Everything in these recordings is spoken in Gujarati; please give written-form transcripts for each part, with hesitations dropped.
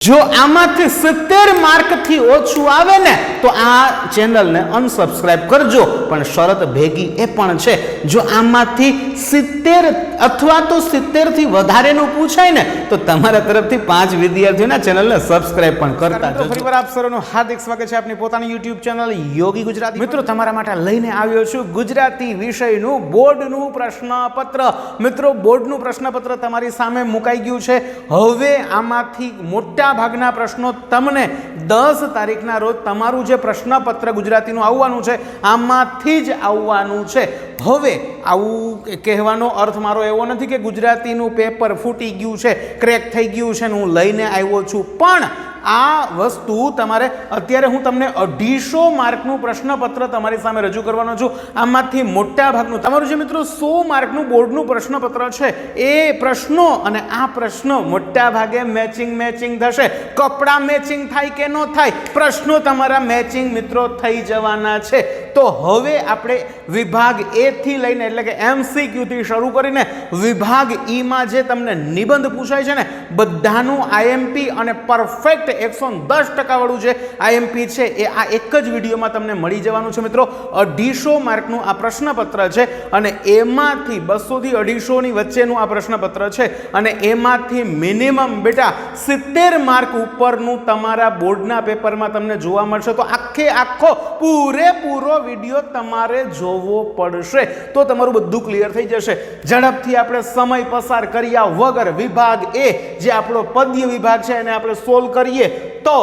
જો આમાંથી 70 માર્કથી ઓછું આવે ને તો આ ચેનલને અનસબસ્ક્રાઇબ કરજો, પણ શરત ભેગી એ પણ છે, જો આમાંથી 70 અથવા તો 70 થી વધારેનું પૂછાય ને તો તમારા તરફથી 5 વિદ્યાર્થીઓના ચેનલને સબસ્ક્રાઇબ પણ કરતા જજો. ફરીવાર આપ સર્વનું હાર્દિક સ્વાગત છે આપની પોતાની YouTube ચેનલ યોગી ગુજરાતી. મિત્રો, તમારા માટે લઈને આવ્યો છું ગુજરાતી વિષયનું બોર્ડનું પ્રશ્નપત્ર. મિત્રો, બોર્ડનું પ્રશ્નપત્ર તમારી સામે મુકાઈ ગયું છે. હવે આમાંથી મોટા ભાગના પ્રશ્નો તમને 10 તારીખના રોજ તમારું જે પ્રશ્નપત્ર ગુજરાતીનું આવવાનું છે આમાંથી જ આવવાનું છે. હવે આવું કહેવાનો અર્થ મારો એવો નથી કે ગુજરાતીનું પેપર ફૂટી ગયું છે, ક્રેક થઈ ગયું છે ને હું લઈને આવ્યો છું, પણ આ વસ્તુ તમારે અત્યારે હું તમને 250 માર્કનું પ્રશ્નપત્ર તમારી સામે રજૂ કરવાનો છું. આમાંથી મોટા ભાગનું તમારું જે મિત્રો 100 માર્કનું બોર્ડનું પ્રશ્નપત્ર છે એ પ્રશ્નો અને આ પ્રશ્નો મોટા ભાગે મેચિંગ થશે. કપડા મેચિંગ થાય કે ન થાય, પ્રશ્નો તમારા મેચિંગ મિત્રો થઈ જવાના છે. તો હવે આપણે વિભાગ એ થી લઈને એટલે કે MCQ થી શરૂ કરીને વિભાગ ઈ માં જે તમને નિબંધ પૂછાય છે ને બધાનું IMP અને પરફેક્ટ 110% વાળું જે IMP છે એ આ એક જ વિડીયોમાં તમને મળી જવાનું છે. મિત્રો, 250 માર્કનું આ પ્રશ્નપત્ર છે અને એમાંથી 200 થી 250 ની વચ્ચેનું આ પ્રશ્નપત્ર છે અને એમાંથી મિનિમમ બેટા 70 માર્ક ઉપરનું તમારા બોર્ડના પેપરમાં તમને જોવા મળશે. તો આખો પૂરેપૂરો વિડીયો તમારે જોવો પડશે તો તમારું બધું ક્લિયર થઈ જશે. ઝડપથી આપણે સમય પસાર કર્યા વગર વિભાગ એ જે આપણો પદ્ય વિભાગ છે એને આપણે સોલ્વ કરીએ. તો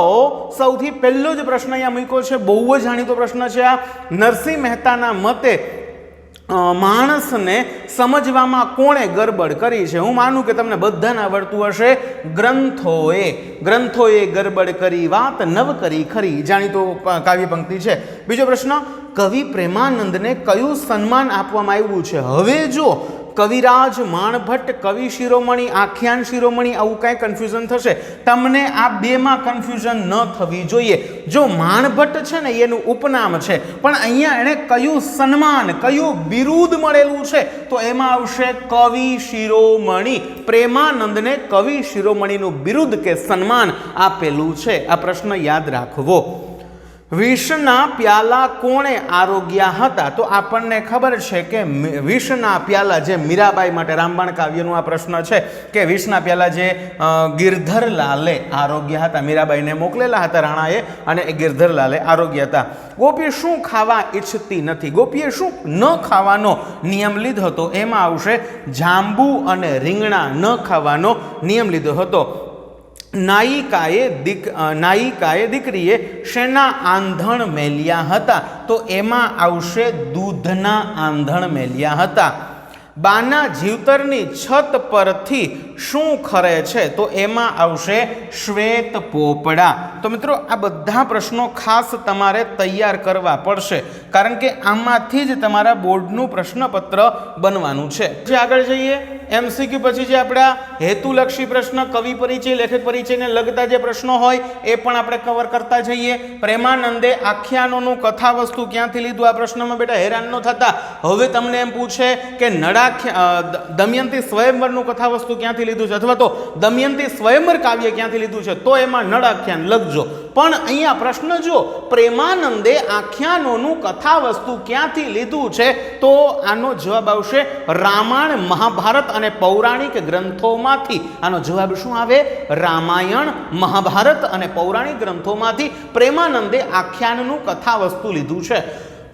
સૌથી પહેલો જ પ્રશ્ન અહીંયા મૂક્યો છે, બહુ જ જાણીતો પ્રશ્ન છે આ. નરસિંહ મહેતાના મતે માણસને સમજવામાં કોણે ગરબડ કરી છે? હું માનું કે તમને બધાને આવડતું હશે. ગ્રંથોએ ગરબડ કરી, વાત નવ કરી ખરી. જાણીતો કાવ્ય પંક્તિ છે. બીજો પ્રશ્ન, કવિ પ્રેમાનંદને કયું સન્માન આપવામાં આવ્યું છે? હવે જો કવિરાજ, માણભટ્ટ, કવિ શિરોમણી, આખ્યાન શિરોમણી આવું કાંઈ કન્ફ્યુઝન થશે તમને. આ બેમાં કન્ફ્યુઝન ન થવી જોઈએ. જો માણભટ્ટ છે ને એનું ઉપનામ છે, પણ અહીંયા એણે કયું સન્માન, કયું બિરુદ મળેલું છે તો એમાં આવશે કવિ શિરોમણી. પ્રેમાનંદને કવિ શિરોમણીનું બિરુદ કે સન્માન આપેલું છે. આ પ્રશ્ન યાદ રાખવો. વિષના પ્યાલા કોણે આરોગ્યા હતા? તો આપણને ખબર છે કે વિષના પ્યાલા જે મીરાબાઈ માટે રામબાણ કાવ્યનું આ પ્રશ્ન છે કે વિષના પ્યાલા જે ગિરધરલાલે આરોગ્યા હતા, મીરાબાઈને મોકલેલા હતા રાણાએ અને એ ગિરધરલાલે આરોગ્યા હતા. ગોપી શું ખાવા ઈચ્છતી નથી? ગોપીએ શું ન ખાવાનો નિયમ લીધો હતો? એમાં આવશે જાંબુ અને રીંગણા ન ખાવાનો નિયમ લીધો હતો. નાયિકાએ દીકરીએ શેના આંધણ મેલ્યા હતા? તો એમાં આવશે દૂધના આંધણ મેલ્યા હતા. બાના જીવતરની છત પરથી શું ખરે છે? તો એમાં આવશે શ્વેત પોપડા. તો મિત્રો, આ બધા પ્રશ્નો ખાસ તમારે તૈયાર કરવા પડશે કારણ કે આમાંથી જ તમારા બોર્ડનું પ્રશ્નપત્ર બનવાનું છે. જે આગળ જઈએ MCQ પછી જે આપણા હેતુલક્ષી પ્રશ્ન, કવિ પરિચય, લેખક પરિચયને લગતા જે પ્રશ્નો હોય એ પણ આપણે કવર કરતા જઈએ. પ્રેમાનંદે આખ્યાનોનું કથાવસ્તુ ક્યાંથી લીધું? આ પ્રશ્નમાં બેટા હેરાન ન થતા. હવે તમને એમ પૂછે કે દમયંતી સ્વયંવરનું કથાવસ્તુ ક્યાંથી લીધું છે અથવા તો દમયંતી સ્વયંવર કાવ્ય ક્યાંથી લીધું છે તો એમાં નળાખ્યાન લખજો. પણ અહીંયા પ્રશ્ન જો પ્રેમાનંદે આખ્યાનોનું કથાવસ્તુ ક્યાંથી લીધું છે તો આનો જવાબ આવશે રામાયણ, મહાભારત અને પૌરાણિક ગ્રંથોમાંથી. આનો જવાબ શું આવે? રામાયણ, મહાભારત અને પૌરાણિક ગ્રંથોમાંથી પ્રેમાનંદે આખ્યાનનું કથાવસ્તુ લીધું છે.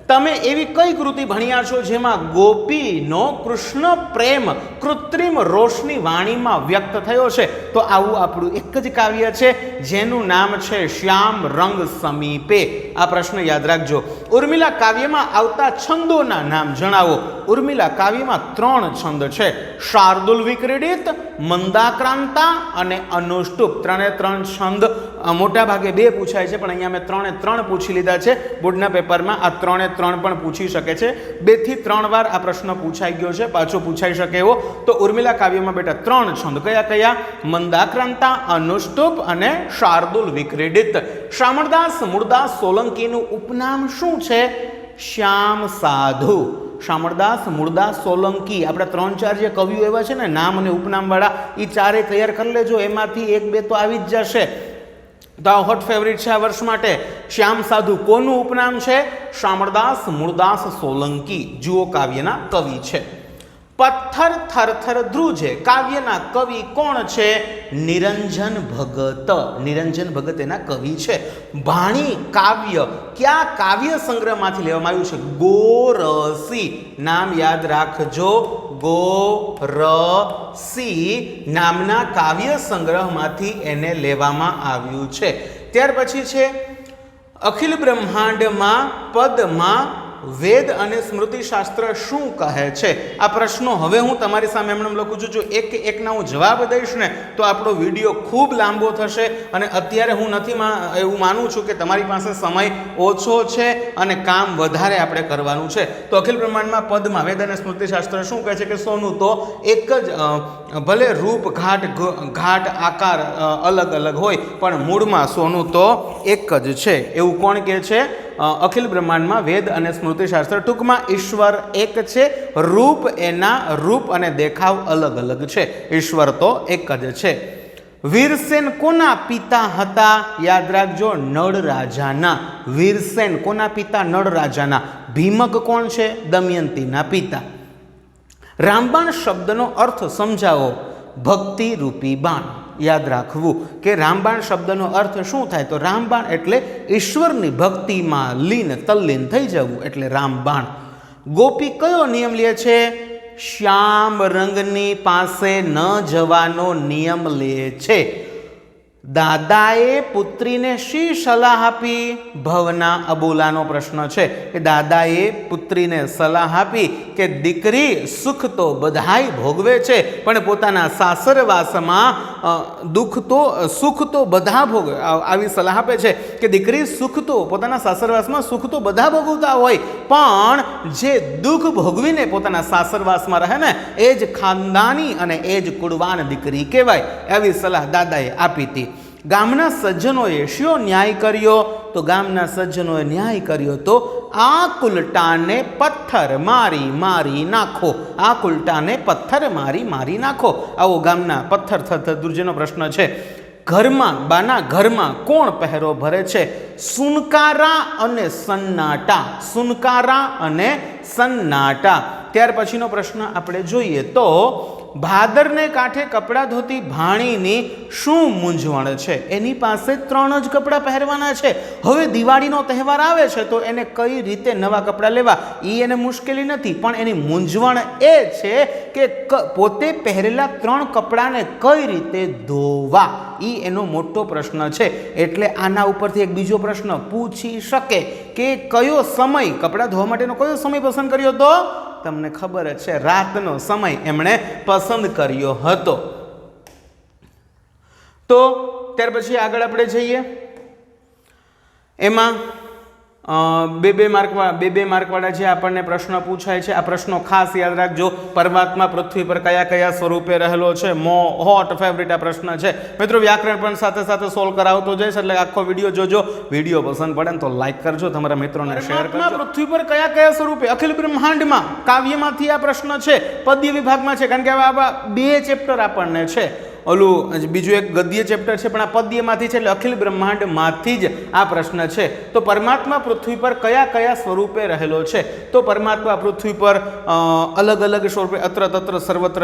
તમે એવી કઈ કૃતિ ભણ્યા છો જેમાં ગોપીનો કૃષ્ણ પ્રેમ કૃત્રિમ રોશની વાણીમાં વ્યક્ત થયો છે? તો આવું આપણું એક જ કાવ્ય છે જેનું નામ છે શ્યામ રંગ સમીપે. આ પ્રશ્ન યાદ રાખજો. ઉર્મિલા કાવ્યમાં આવતા છંદોના નામ જણાવો. ઉર્મિલા કાવ્યમાં 3 છંદ છે, શાર્દુલ વિક્રીડિત, મંદાક્રાંતા અને અનુષ્ટુપ. 3 છંદ મોટા ભાગે 2 પૂછાય છે, પણ અહીંયા મેં 3 પૂછી લીધા છે બોર્ડના પેપરમાં. આ 3 પણ પૂછી શકે છે. 2 થી 3 વાર આ પ્રશ્ન પૂછાઈ ગયો છે, પાછો પૂછાઈ શકે એવો. તો ઉર્મિલા કાવ્યમાં બેટા 3 છંદ કયા? મંદાક્રાંતા, અનુષ્ટુપ અને શાર્દુલ વિક્રીડિત. શામળદાસ મૂળદાસ સોલંકીનું ઉપનામ શું છે? શ્યામ સાધુ. શામળદાસ, મૂળદાસ, સોલંકી, આપણે 3-4 જે કવિઓ એવા છે ને નામ અને ઉપનામ વાળા, એ ચારે તૈયાર કરી લેજો. એમાંથી 1-2 તો આવી જ જશે. તો આ હોટ ફેવરિટ છે આ વર્ષ માટે. શ્યામ સાધુ કોનું ઉપનામ છે? શામળદાસ મૂળદાસ સોલંકી જુઓ કાવ્યના કવિ છે. પથ્થર થરથર ધ્રુજે કાવ્યના કવિ કોણ છે? નિરંજન ભગત. નિરંજન ભગત એના કવિ છે. ભાણી કાવ્ય કયા કાવ્ય સંગ્રહમાંથી લેવામાં આવ્યું છે? ગોરસી. નામ યાદ રાખજો, ગોરસી નામના કાવ્ય સંગ્રહમાંથી એને લેવામાં આવ્યું છે. ત્યાર પછી છે અખિલ બ્રહ્માંડમાં પદમાં વેદ અને સ્મૃતિશાસ્ત્ર શું કહે છે? આ પ્રશ્નો હવે હું તમારી સામે એમણે લખું છું. જો એક એકના હું જવાબ દઈશ ને તો આપણો વિડીયો ખૂબ લાંબો થશે અને અત્યારે હું નથી એવું માનું છું કે તમારી પાસે સમય ઓછો છે અને કામ વધારે આપણે કરવાનું છે. તો અખિલ બ્રહ્માંડમાં પદમાં વેદ અને સ્મૃતિશાસ્ત્ર શું કહે છે કે સોનું તો એક જ ભલે રૂપ ઘાટ આકાર અલગ અલગ હોય પણ મૂળમાં સોનું તો એક જ છે. એવું કોણ કહે છે? અખિલ બ્રહ્માંડમાં વેદ અને સ્મૃતિશાસ્ત્ર. ટૂંકમાં ઈશ્વર એક છે, રૂપ એના રૂપ અને દેખાવ અલગ અલગ છે, ઈશ્વર તો એક જ છે. વીરસેન કોના પિતા હતા? યાદ રાખજો, નળ રાજાના. વીરસેન કોના પિતા? નળ રાજાના. ભીમક કોણ છે? દમયંતીના પિતા. રામબાણ શબ્દનો અર્થ સમજાવો. ભક્તિ રૂપી બાણ. યાદ રાખવું કે રામબાણ શબ્દનો અર્થ શું થાય? તો રામબાણ એટલે ઈશ્વરની ભક્તિમાં તલ્લીન થઈ જવું એટલે રામબાણ. ગોપી કયો નિયમ લે છે? શ્યામ રંગની પાસે ન જવાનો નિયમ લે છે. દાદાએ પુત્રીને શી સલાહ આપી? ભવના અબોલાનો પ્રશ્ન છે કે દાદાએ પુત્રીને સલાહ આપી કે દીકરી સુખ તો બધાય ભોગવે છે પણ પોતાના સાસરવાસમાં સુખ તો બધા ભોગવે. આવી સલાહ આપે છે કે દીકરી સુખ તો પોતાના સાસરવાસમાં સુખ તો બધા ભોગવતા હોય પણ જે દુઃખ ભોગવીને પોતાના સાસરવાસમાં રહે ને એ જ ખાનદાની અને એ જ કુળવાન દીકરી કહેવાય. એવી સલાહ દાદાએ આપી હતી. ગામના સજ્જનોએ શો ન્યાય કર્યો? તો ગામના સજ્જનોએ ન્યાય કર્યો તો આ કુલટાને પથ્થર મારી મારી નાખો. આ કુલટાને પથ્થર મારી મારી નાખો. આવો ગામના પથ્થર થર દુર્જનો પ્રશ્ન છે. ઘરમાં બાના ઘરમાં કોણ પહેરો ભરે છે? સુનકારા અને સન્નાટા. સુનકારા અને સન્નાટા. ત્યાર પછીનો પ્રશ્ન આપણે જોઈએ તો ભાદરને કાંઠે કપડાં ધોતી ભાણીની શું મૂંઝવણ છે? એની પાસે 3 જ કપડાં પહેરવાના છે. હવે દિવાળીનો તહેવાર આવે છે તો એને કઈ રીતે નવા કપડાં લેવા એ એને મુશ્કેલી નથી પણ એની મૂંઝવણ એ છે કે પોતે પહેરેલા 3 કપડાને કઈ રીતે ધોવા એ એનો મોટો પ્રશ્ન છે. એટલે આના ઉપરથી એક બીજો પ્રશ્ન પૂછી શકે કે કયો સમય કપડાં ધોવા માટેનો કયો સમય પસંદ કર્યો તો? તમને ખબર જ છે રાતનો સમય એમણે પસંદ કર્યો હતો. તો ત્યાર પછી આગળ આપણે જઈએ. એમાં બે માર્કવાળા જે આપણને પ્રશ્ન પૂછાય છે આ પ્રશ્નો ખાસ યાદ રાખજો. પરમાત્મા પૃથ્વી પર કયા કયા સ્વરૂપે રહેલો છે? હોટ ફેવરિટ આ પ્રશ્ન છે. મિત્રો વ્યાકરણ પણ સાથે સાથે સોલ્વ કરાવતો જઈશ એટલે આખો વિડીયો જોજો. વિડીયો પસંદ પડે તો લાઈક કરજો, તમારા મિત્રોને શેર કરજો. પૃથ્વી પર કયા કયા સ્વરૂપે? અખિલ બ્રહ્માંડમાં કાવ્યમાંથી આ પ્રશ્ન છે, પદ્ય વિભાગમાં છે કારણ કે આવા 2 ચેપ્ટર આપણને છે. ઓલું બીજું એક ગદ્ય ચેપ્ટર છે પણ આ પદ્યમાંથી છે એટલે અખિલ બ્રહ્માંડમાંથી જ આ પ્રશ્ન છે. તો પરમાત્મા પૃથ્વી પર કયા કયા સ્વરૂપે રહેલો છે? તો પરમાત્મા પૃથ્વી પર અલગ અલગ સ્વરૂપે અત્ર તત્ર સર્વત્ર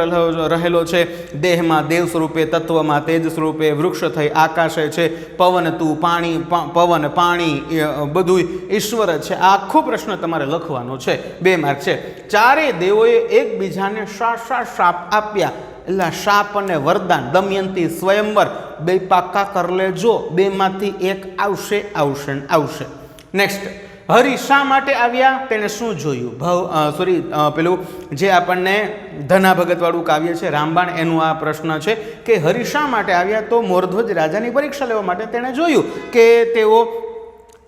રહેલો છે. દેહમાં દેવ સ્વરૂપે, તત્વમાં તેજ સ્વરૂપે, વૃક્ષ થઈ આકાશે છે, પવન તું પાણી, પવન પાણી બધું ઈશ્વર છે. આ આખો પ્રશ્ન તમારે લખવાનો છે. 2 માર્ક છે. 4 દેવોએ એકબીજાને શાપ આપ્યા એટલે શાપ અને વરદાન. દમયંતી સ્વયંવર 2 પાકા કર લેજો, 2 માંથી 1 આવશે. નેક્સ્ટ, હરિ શા માટે આવ્યા? તેને શું જોયું? પેલું જે આપણને ધના ભગત વાળું કાવ્ય છે રામબાણ એનું આ પ્રશ્ન છે કે હરિ શા માટે આવ્યા? તો મોરધ્વજ રાજાની પરીક્ષા લેવા માટે તેણે જોયું કે તેઓ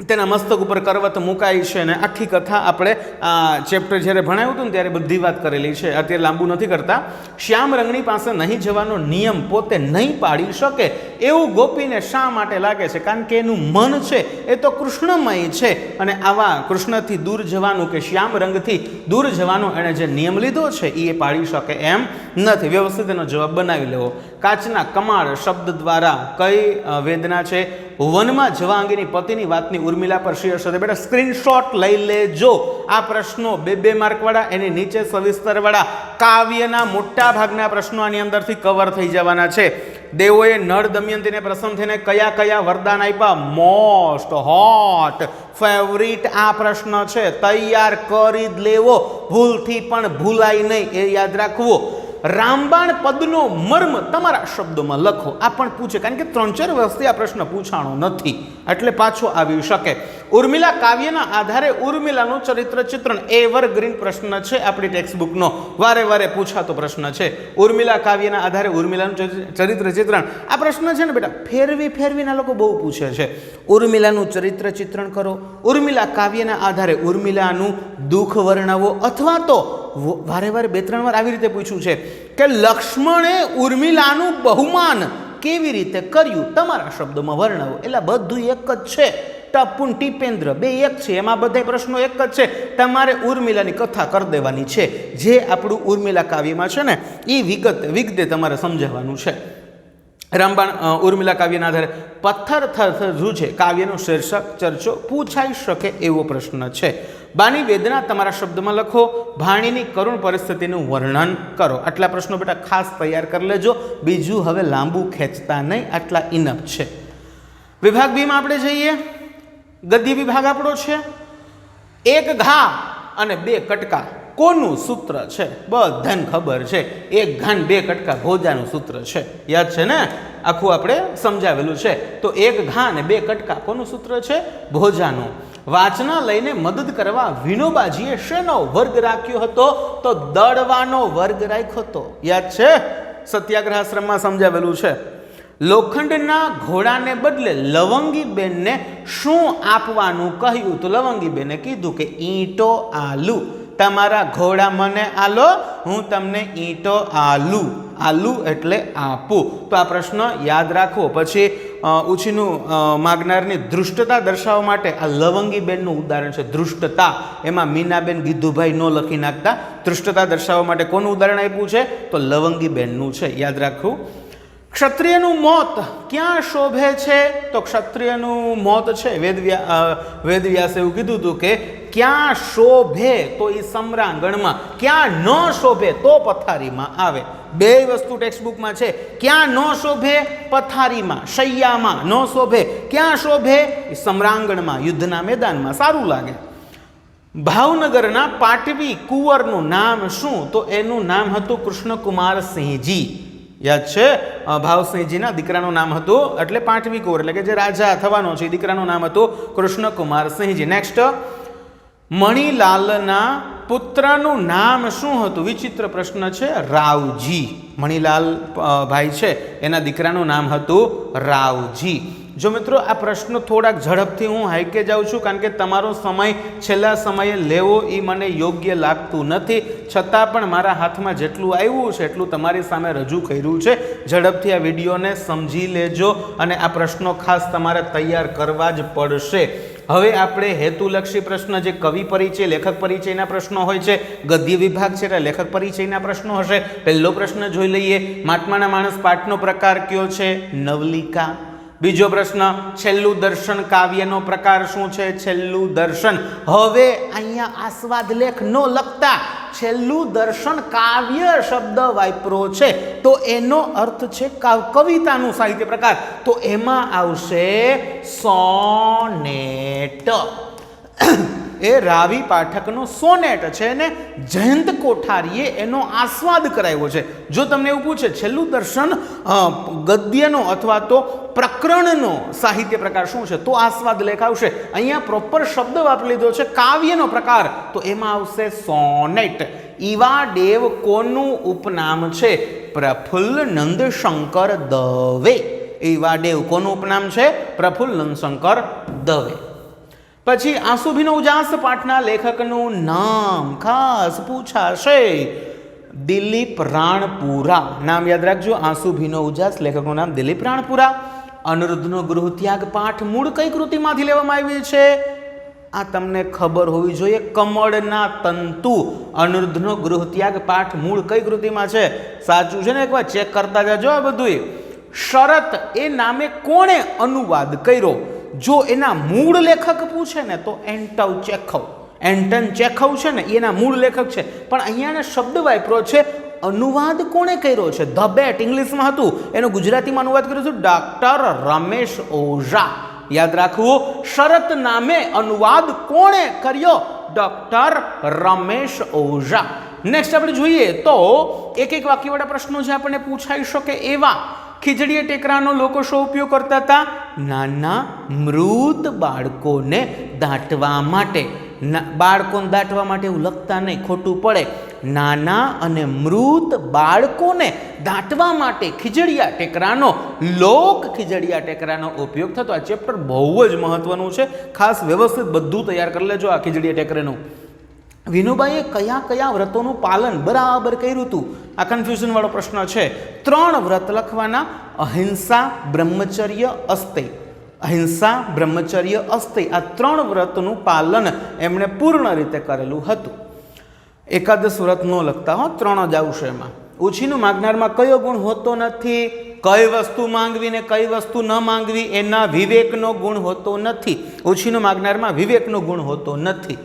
તેના મસ્તક ઉપર કરવત મુકાય છે અને આખી કથા આપણે આ ચેપ્ટર જ્યારે ભણાવ્યું હતું ને ત્યારે બધી વાત કરેલી છે. અત્યારે લાંબુ નથી કરતા. શ્યામ રંગની પાસે નહીં જવાનો નિયમ પોતે નહીં પાડી શકે એવું ગોપીને શા માટે લાગે છે? કારણ કે એનું મન છે એ તો કૃષ્ણમય છે અને આવા કૃષ્ણથી દૂર જવાનું કે શ્યામ રંગથી દૂર જવાનો એણે જે નિયમ લીધો છે એ પાડી શકે એમ નથી. વ્યવસ્થિત એનો જવાબ બનાવી લેવો. કાચના કમાળ શબ્દ દ્વારા કઈ વેદના છે? વનમાં જવા અંગેની પતિની વાતની ઉર્મિલા પર શેર સાથે બેટા સ્ક્રીનશોટ લઈ લેજો. આ પ્રશ્નો 2 માર્ક વાળા, એની નીચે સવિસ્તર વાળા કાવ્યના મોટા ભાગના પ્રશ્નો આની અંદરથી કવર થઈ જવાના છે. દેવોએ નળ દમયંતીને પ્રસન્ન થઈને કયા કયા વરદાન આપ્યા? મોસ્ટ હોટ ફેવરિટ આ પ્રશ્ન છે, તૈયાર કરી જ લેવો, ભૂલથી પણ ભૂલાય નહીં, એ યાદ રાખવું. રામબાણ પદનો મર્મ તમારા શબ્દોમાં લખો. આ પણ પૂછે, કારણ કે 3-4 વર્ષથી આ પ્રશ્ન પૂછાણો નથી, એટલે પાછો આવી શકે. ઉર્મિલા કાવ્યના આધારે ઉર્મિલાનું ચરિત્ર ચિત્રણ એવરગ્રીન પ્રશ્ન છે, આપણી ટેક્સ્ટબુકનો વારે વારે પૂછાતો પ્રશ્ન છે. ઉર્મિલા કાવ્યના આધારે ઉર્મિલાનું ચરિત્ર ચિત્રણ, આ પ્રશ્ન છે ને બેટા ફેરવીના લોકો બહુ પૂછે છે. ઉર્મિલાનું ચરિત્ર ચિત્રણ કરો, ઉર્મિલા કાવ્યના આધારે ઉર્મિલાનું દુઃખ વર્ણવો, અથવા તો વારે 2-3 વાર આવી રીતે પૂછ્યું છે કે લક્ષ્મણે ઉર્મિલાનું બહુમાન કેવી રીતે કર્યું, તમારા શબ્દોમાં વર્ણવો. એટલે બધું એક જ છે, ટપુન ટીપેન્દ્ર 2 એક છે, એમાં બધા પ્રશ્નો એક જ છે. તમારે ઉર્મિલાની કથા કરી દેવાની છે, જે આપણું ઉર્મિલા કાવ્યમાં છે ને એ વિગતે તમારે સમજાવવાનું છે. રામબાણ ઉર્મિલા કાવ્યના આધારે પથ્થર થર જૂझे કાવ્યનું શીર્ષક ચર્ચો પૂછાઈ શકે એવો પ્રશ્ન છે. બાની વેદના તમારા શબ્દમાં લખો, ભાણીની કરુણ પરિસ્થિતિનું વર્ણન કરો. આટલા પ્રશ્નો બેટા ખાસ તૈયાર કરી લેજો, બીજું હવે લાંબુ ખેંચતા નહીં, આટલા ઇનફ છે. વિભાગ બીમાં આપણે જઈએ. ગદ્ય વિભાગ આપણો છે. 1 ઘા અને 2 કટકા કોનું સૂત્ર છે? બધાને ખબર છે, 1 ઘા ને 2 કટકા ભોજાનું સૂત્ર છે, યાદ છે ને? આખું આપણે સમજાવેલું છે. તો 1 ઘા ને 2 કટકા કોનું સૂત્ર છે? ભોજાનું. વાંચના લઈને મદદ કરવા વિનોબાજીએ શેનો વર્ગ રાખ્યો હતો? તો દળવાનો વર્ગ રાખ્યો હતો, યાદ છે? સત્યાગ્રહ આશ્રમમાં સમજાવેલું છે. લોખંડના ઘોડાને બદલે લવંગીબેનને શું આપવાનું કહ્યું? તો લવંગીબેને કીધું કે ઈંટો આલુ. તમારા ઘોડા મને આલો, હું તમને ઈંટો આલુ. આલુ એટલે આપું. તો આ પ્રશ્ન યાદ રાખવો. પછી ઉછીનું માગનારની ધૃષ્ટતા દર્શાવવા માટે આ લવંગીબેનનું ઉદાહરણ છે. ધૃષ્ટતા, એમાં મીનાબેન ગીધુભાઈ નો લખી નાખતા. ધૃષ્ટતા દર્શાવવા માટે કોનું ઉદાહરણ આપ્યું છે? તો લવંગીબેનનું છે, યાદ રાખવું. ક્ષત્રિયનું મોત ક્યાં શોભે છે? તો ક્ષત્રિયનું મોત છે, વેદવ્યાસે એવું કીધું હતું કે ક્યાં શોભે તો એ સમ્રાંગણમાં, ક્યાં ન શોભે તો પથારીમાં આવે. 2 વસ્તુ ટેક્સ્ટબુકમાં છે. ક્યાં ન શોભે? પથારીમાં, શૈયામાં. ન શોભે ક્યાં શોભે? એ સમ્રાંગણમાં, યુદ્ધના મેદાનમાં સારું લાગે. ભાવનગરના પાટવી કુંવરનું નામ શું? તો એનું નામ હતું કૃષ્ણકુમારસિંહજી, યાદ છે? ભાવસિંહજીના દીકરાનું નામ હતું, એટલે પાટવી કુંવર, એટલે કે જે રાજા થવાનો છે, દીકરાનું નામ હતું કૃષ્ણકુમારસિંહજી. નેક્સ્ટ, મણિલાલના પુત્રનું નામ શું હતું? વિચિત્ર પ્રશ્ન છે. રાવજી. મણિલાલ ભાઈ છે, એના દીકરાનું નામ હતું રાવજી. જો મિત્રો આ પ્રશ્નો થોડાક ઝડપથી હું હાઈકે જાઉં છું, કારણ કે તમારો સમય છેલ્લા સમયે લેવો એ મને યોગ્ય લાગતું નથી. છતાં પણ મારા હાથમાં જેટલું આવ્યું છે એટલું તમારી સામે રજૂ કર્યું છે. ઝડપથી આ વિડીયોને સમજી લેજો, અને આ પ્રશ્નો ખાસ તમારે તૈયાર કરવા જ પડશે. હવે આપણે હેતુલક્ષી પ્રશ્ન, જે કવિ પરિચય, લેખક પરિચયના પ્રશ્નો હોય છે, ગદ્ય વિભાગ છે એટલે લેખક પરિચયના પ્રશ્નો હશે. પહેલો પ્રશ્ન જોઈ લઈએ. મહાત્માના માણસ પાઠનો પ્રકાર કયો છે? નવલિકા. બીજો પ્રશ્ન, છેલ્લું દર્શન કાવ્યનો પ્રકાર શું છે? છેલ્લું દર્શન. હવે અહીંયા આસ્વાદ લેખ નો લખતા છેલ્લું દર્શન કાવ્ય શબ્દ વાપરો છે, તો એનો અર્થ છે કવિતાનું સાહિત્ય પ્રકાર. તો એમાં આવશે સોનેટ. એ રાવી પાઠકનો સોનેટ છે, ને જયંત કોઠારીએ એનો આસ્વાદ કરાવ્યો છે. જો તમને એવું પૂછે છેલ્લું દર્શન ગદ્યનો અથવા તો પ્રકરણનો સાહિત્ય પ્રકાર શું છે, તો આસ્વાદ લેખ આવશે. અહીંયા પ્રોપર શબ્દ વાપરી લીધો છે કાવ્યનો પ્રકાર, તો એમાં આવશે સોનેટ. ઈવા દેવ કોનું ઉપનામ છે? પ્રફુલ્લ નંદશંકર દવે. ઈવા દેવ કોનું ઉપનામ છે? પ્રફુલ્લ નંદશંકર દવે. પછી આંસુભીનો ઉજાસ પાઠના લેખકનું નામ ખાસ પૂછાશે. દિલીપ રાણપુરા. નામ યાદ રાખજો. આંસુભીનો ઉજાસ, લેખકનું નામ દિલીપ રાણપુરા. અનિરુદ્ધનો ગૃહત્યાગ પાઠ મૂળ કઈ કૃતિમાંથી લેવામાં આવી છે? આ તમને ખબર હોવી જોઈએ. કમળના તંતુ, અનિરુદ્ધનો ગૃહત્યાગ પાઠ મૂળ કઈ કૃતિમાં છે? સાચું છે ને? એકવાર ચેક કરતા જજો આ બધું. શરત એ નામે કોણે અનુવાદ કર્યો? જો એના મૂળ લેખક પૂછે ને તો એન્ટન ચેખવ છે ને એના મૂળ લેખક છે, પણ અહીંયા શબ્દ વાપર્યો છે અનુવાદ કોણે કર્યો છે? ધ બેટ ઇંગ્લિશમાં હતું, એનો ગુજરાતીમાં અનુવાદ કર્યો છે ડોક્ટર રમેશ ઓઝા. યાદ રાખવું, શરત નામે અનુવાદ કોણે કર્યો? ડોક્ટર રમેશ ઓઝા. નેક્સ્ટ આપણે જોઈએ તો એક એક વાક્યવાળા પ્રશ્નો જે આપણને પૂછાઈ શકે એવા. ખીજડીયા ટેકરાનો લોકો શો ઉપયોગ કરતા હતા? નાના મૃત બાળકોને દાટવા માટે. બાળકોને દાટવા માટે એવું લખતા નહીં, ખોટું પડે. નાના અને મૃત બાળકોને દાટવા માટે ખીજડીયા ટેકરાનો, લોક ખીજડીયા ટેકરાનો ઉપયોગ થતો. આ ચેપ્ટર બહુ જ મહત્વનું છે, ખાસ વ્યવસ્થિત બધું તૈયાર કરી લેજો. આ ખીજડીયા ટેકરાનું વિનોબાઈએ કયા કયા વ્રતોનું પાલન બરાબર કર્યું હતું? આ કન્ફ્યુઝન વાળો પ્રશ્ન છે. 3 વ્રત લખવાના: અહિંસા, બ્રહ્મચર્ય, અસ્તેય. અહિંસા, બ્રહ્મચર્ય, અસ્તેય, આ 3 વ્રતનું પાલન એમણે પૂર્ણ રીતે કરેલું હતું. એકાદશ વ્રત ન લખતા હો, 3 જ આવશે એમાં. ઉછીનું માગનારમાં કયો ગુણ હોતો નથી? કઈ વસ્તુ માંગવી ને કઈ વસ્તુ ન માંગવી એના વિવેકનો ગુણ હોતો નથી. ઉછીનું માગનારમાં વિવેકનો ગુણ હોતો નથી.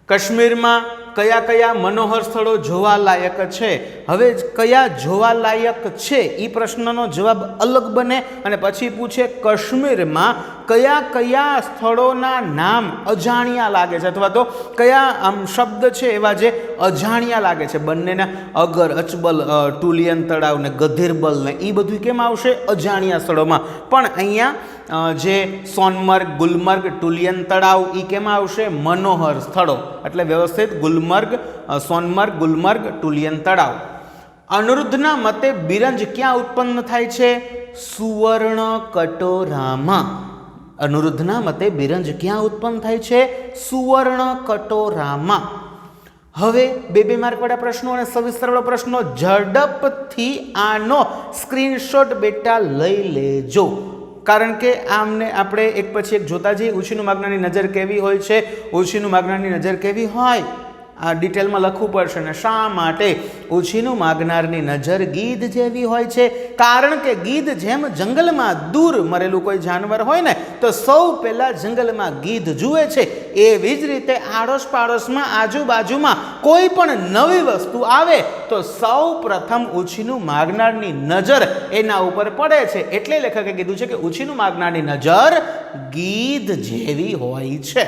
કાશ્મીરમાં કયા કયા મનોહર સ્થળો જોવાલાયક છે? હવે કયા જોવાલાયક છે એ પ્રશ્નનો જવાબ અલગ બને અને પછી પૂછે કાશ્મીરમાં કયા કયા સ્થળોના નામ અજાણ્યા લાગે છે, અથવા તો કયા આમ શબ્દ છે એવા જે અજાણ્યા લાગે છે. બંનેના અગર, અચબલ, ટુલિયન તળાવ ને ગધેરબલ ને એ બધું કેમ આવશે? અજાણ્યા સ્થળોમાં. પણ અહીંયા જે સોનમર્ગ, ગુલમર્ગ, ટુલિયન તળાવ એ કેમ આવશે? મનોહર સ્થળો. એટલે વ્યવસ્થિત ગુલમર્ગ, સોનમર્ગ, ગુલમર્ગ, ટુલિયન તળાવ. અનિરુદ્ધના મતે બિરંજ ક્યાં ઉત્પન્ન થાય છે? સુવર્ણ કટોરામાં. અનિરુદ્ધના મતે બિરંજ ક્યાં ઉત્પન્ન થાય છે? સુવર્ણ કટોરામાં. હવે 2 માર્કવાળા પ્રશ્નો અને સવિસ્તરવાળા પ્રશ્નો ઝડપથી આનો સ્ક્રીનશોટ બેટા લઈ લેજો, કારણ કે આમને આપણે એક પછી એક જોતા જઈએ. ઉછીનું માગનારની નજર કેવી હોય છે? ઉછીનું માગનારની નજર કેવી હોય? આ ડિટેલમાં લખવું પડશે. ને શા માટે ઉછીનું માગનારની નજર ગીધ જેવી હોય છે? કારણ કે ગીધ જેમ જંગલમાં દૂર મરેલું કોઈ જાનવર હોય ને તો સૌ પહેલાં જંગલમાં ગીધ જુએ છે, એવી જ રીતે આડોશ પાડોશમાં આજુબાજુમાં કોઈ પણ નવી વસ્તુ આવે તો સૌ પ્રથમ ઉછીનું માગનારની નજર એના ઉપર પડે છે. એટલે લેખકે કીધું છે કે ઉછીનું માગનારની નજર ગીધ જેવી હોય છે.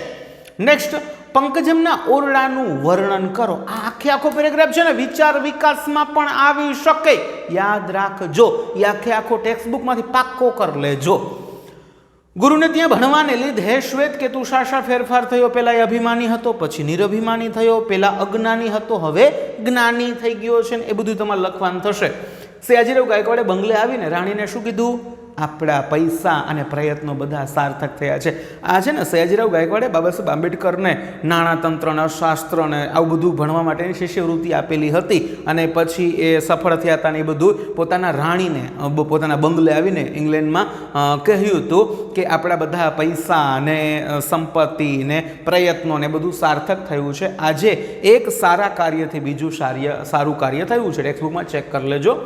નેક્સ્ટ, પંકજમના ઓરડાનું વર્ણન કરો. આ આખો પેરેગ્રાફ છે ને વિચાર વિકાસમાં પણ આવી શકે, યાદ રાખજો. એ આખો ટેક્સ્ટબુકમાંથી પાક્કો કરી લેજો. ગુરુને ત્યાં ભણવાને લીધે શ્વેત કેતુ શાસા ફેરફાર થયો. પહેલા એ અભિમાની હતો, પછી નિરભિમાની થયો. પહેલા અજ્ઞાની હતો, હવે જ્ઞાની થઈ ગયો છે. ને એ બધું તમારે લખવાનું થશે. સયાજીરાવ ગાયકવાડે બંગલે આવીને રાણીને શું કીધું? આપણા પૈસા અને પ્રયત્નો બધા સાર્થક થયા છે. આ છે ને સયાજીરાવ ગાયકવાડે બાબા સાહેબ આંબેડકરને નાણાતંત્રને, અર્થશાસ્ત્રને આવું બધું ભણવા માટેની શિષ્યવૃત્તિ આપેલી હતી અને પછી એ સફળ થયા હતા. ને એ બધું પોતાના રાણીને પોતાના બંગલે આવીને ઇંગ્લેન્ડમાં કહ્યું હતું કે આપણા બધા પૈસા ને સંપત્તિ ને પ્રયત્નો ને બધું સાર્થક થયું છે. આજે એક સારા કાર્યથી બીજું સારું કાર્ય થયું છે. ટેક્સ્ટબુકમાં ચેક કરી લેજો.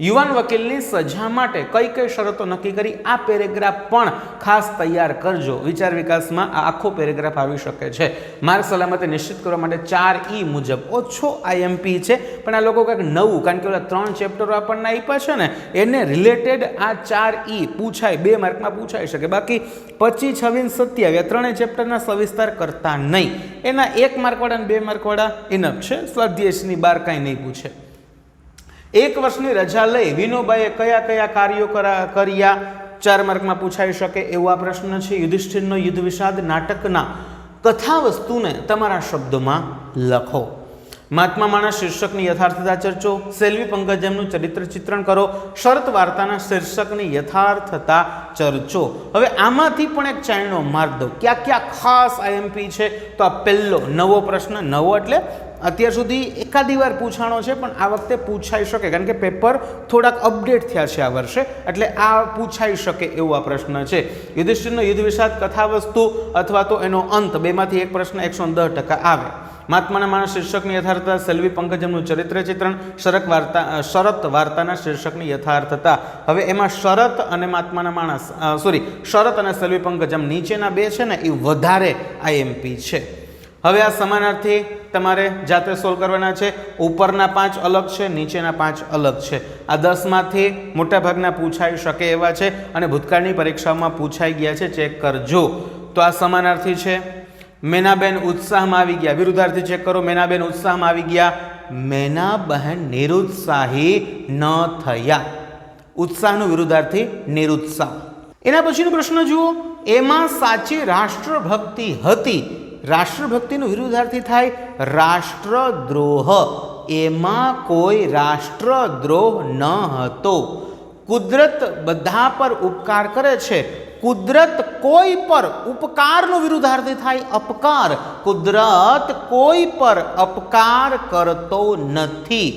યુવાન વકીલની સજા માટે કઈ કઈ શરતો નક્કી કરી? આ પેરેગ્રાફ પણ ખાસ તૈયાર કરજો. વિચાર વિકાસમાં આ આખો પેરેગ્રાફ આવી શકે છે. માર્ગ સલામતે નિશ્ચિત કરવા માટે 4E મુજબ ઓછો IMP છે, પણ આ લોકો કંઈક નવું, કારણ કે ઓલા 3 ચેપ્ટરો આપણને આપ્યા છે ને એને રિલેટેડ આ 4E પૂછાય, 2 માર્કમાં પૂછાઈ શકે. બાકી 25, 26, 27 આ 3 ચેપ્ટરના સવિસ્તાર કરતા નહીં. એના 1 માર્કવાળા અને 2 માર્કવાળા ઇનફ છે. સ્વાધ્યાયની બહાર કાંઈ નહીં પૂછે. 1 વર્ષની રજા લઈ વિનોબાએ કયા કયા કાર્યો કર્યા? 4 માર્કમાં પૂછાઈ શકે એવો આ પ્રશ્ન છે. યુધિષ્ઠિરનો યુદ્ધ વિષાદ નાટકના કથા વસ્તુને તમારા શબ્દોમાં લખો. મહાત્મા માણસ શીર્ષકની યથાર્થતા ચર્ચો. સેલ્વી પંકજમનું ચરિત્ર ચિત્રણ કરો. શરત વાર્તાના શીર્ષકની યથાર્થતા ચર્ચો. હવે આમાંથી પણ એક ચાયણો માર્ક દો. ક્યાં ક્યાં ખાસ IMP છે? તો આ પહેલો નવો પ્રશ્ન, નવો એટલે અત્યાર સુધી એકાદી વાર પૂછાણો છે, પણ આ વખતે પૂછાઈ શકે કારણ કે પેપર થોડાક અપડેટ થયા છે આ વર્ષે, એટલે આ પૂછાઈ શકે એવો આ પ્રશ્ન છે. યુધિષ્ઠિરનો યુદ્ધ વિષાદ કથાવસ્તુ અથવા તો એનો અંત, બેમાંથી એક પ્રશ્ન 110% આવે. મહાત્માના માણસ શીર્ષકની યથાર્થતા, સેલ્વી પંકજમનું ચરિત્ર ચિત્રણ, શરત વાર્તાના શીર્ષકની યથાર્થતા. હવે એમાં શરત અને મહાત્માના માણસ શરત અને સેલ્વી પંકજમ નીચેના બે છે ને એ વધારે આઈએમપી છે. હવે આ સમાનાર્થી તમારે જાતે સોલ્વ કરવાના છે. ઉપરના 5 અલગ છે, નીચેના 5 અલગ છે. આ 10માંથી મોટાભાગના પૂછાઈ શકે એવા છે અને ભૂતકાળની પરીક્ષાઓમાં પૂછાઈ ગયા છે, ચેક કરજો. તો આ સમાનાર્થી છે. મેનાબેન ઉત્સાહમાં આવી ગયા, વિરુદ્ધાર્થી ચેક કરો. મેનાબેન ઉત્સાહમાં આવી ગયા, મેનાબહેન નિરુત્સાહી ન થયા. ઉત્સાહનું વિરુદ્ધાર્થી નિરુત્સાહ. એના પછીનો પ્રશ્ન જુઓ, એમાં સાચી રાષ્ટ્રભક્તિ હતી. રાષ્ટ્રભક્તિનું વિરુદ્ધાર્થી થાય રાષ્ટ્રદ્રોહ. એમાં કોઈ રાષ્ટ્રદ્રોહ ન હતો. કુદરત બધા પર ઉપકાર કરે છે. કુદરત કોઈ પર, ઉપકારનું વિરુદ્ધાર્થી થાય અપકાર. કુદરત કોઈ પર અપકાર કરતો નથી.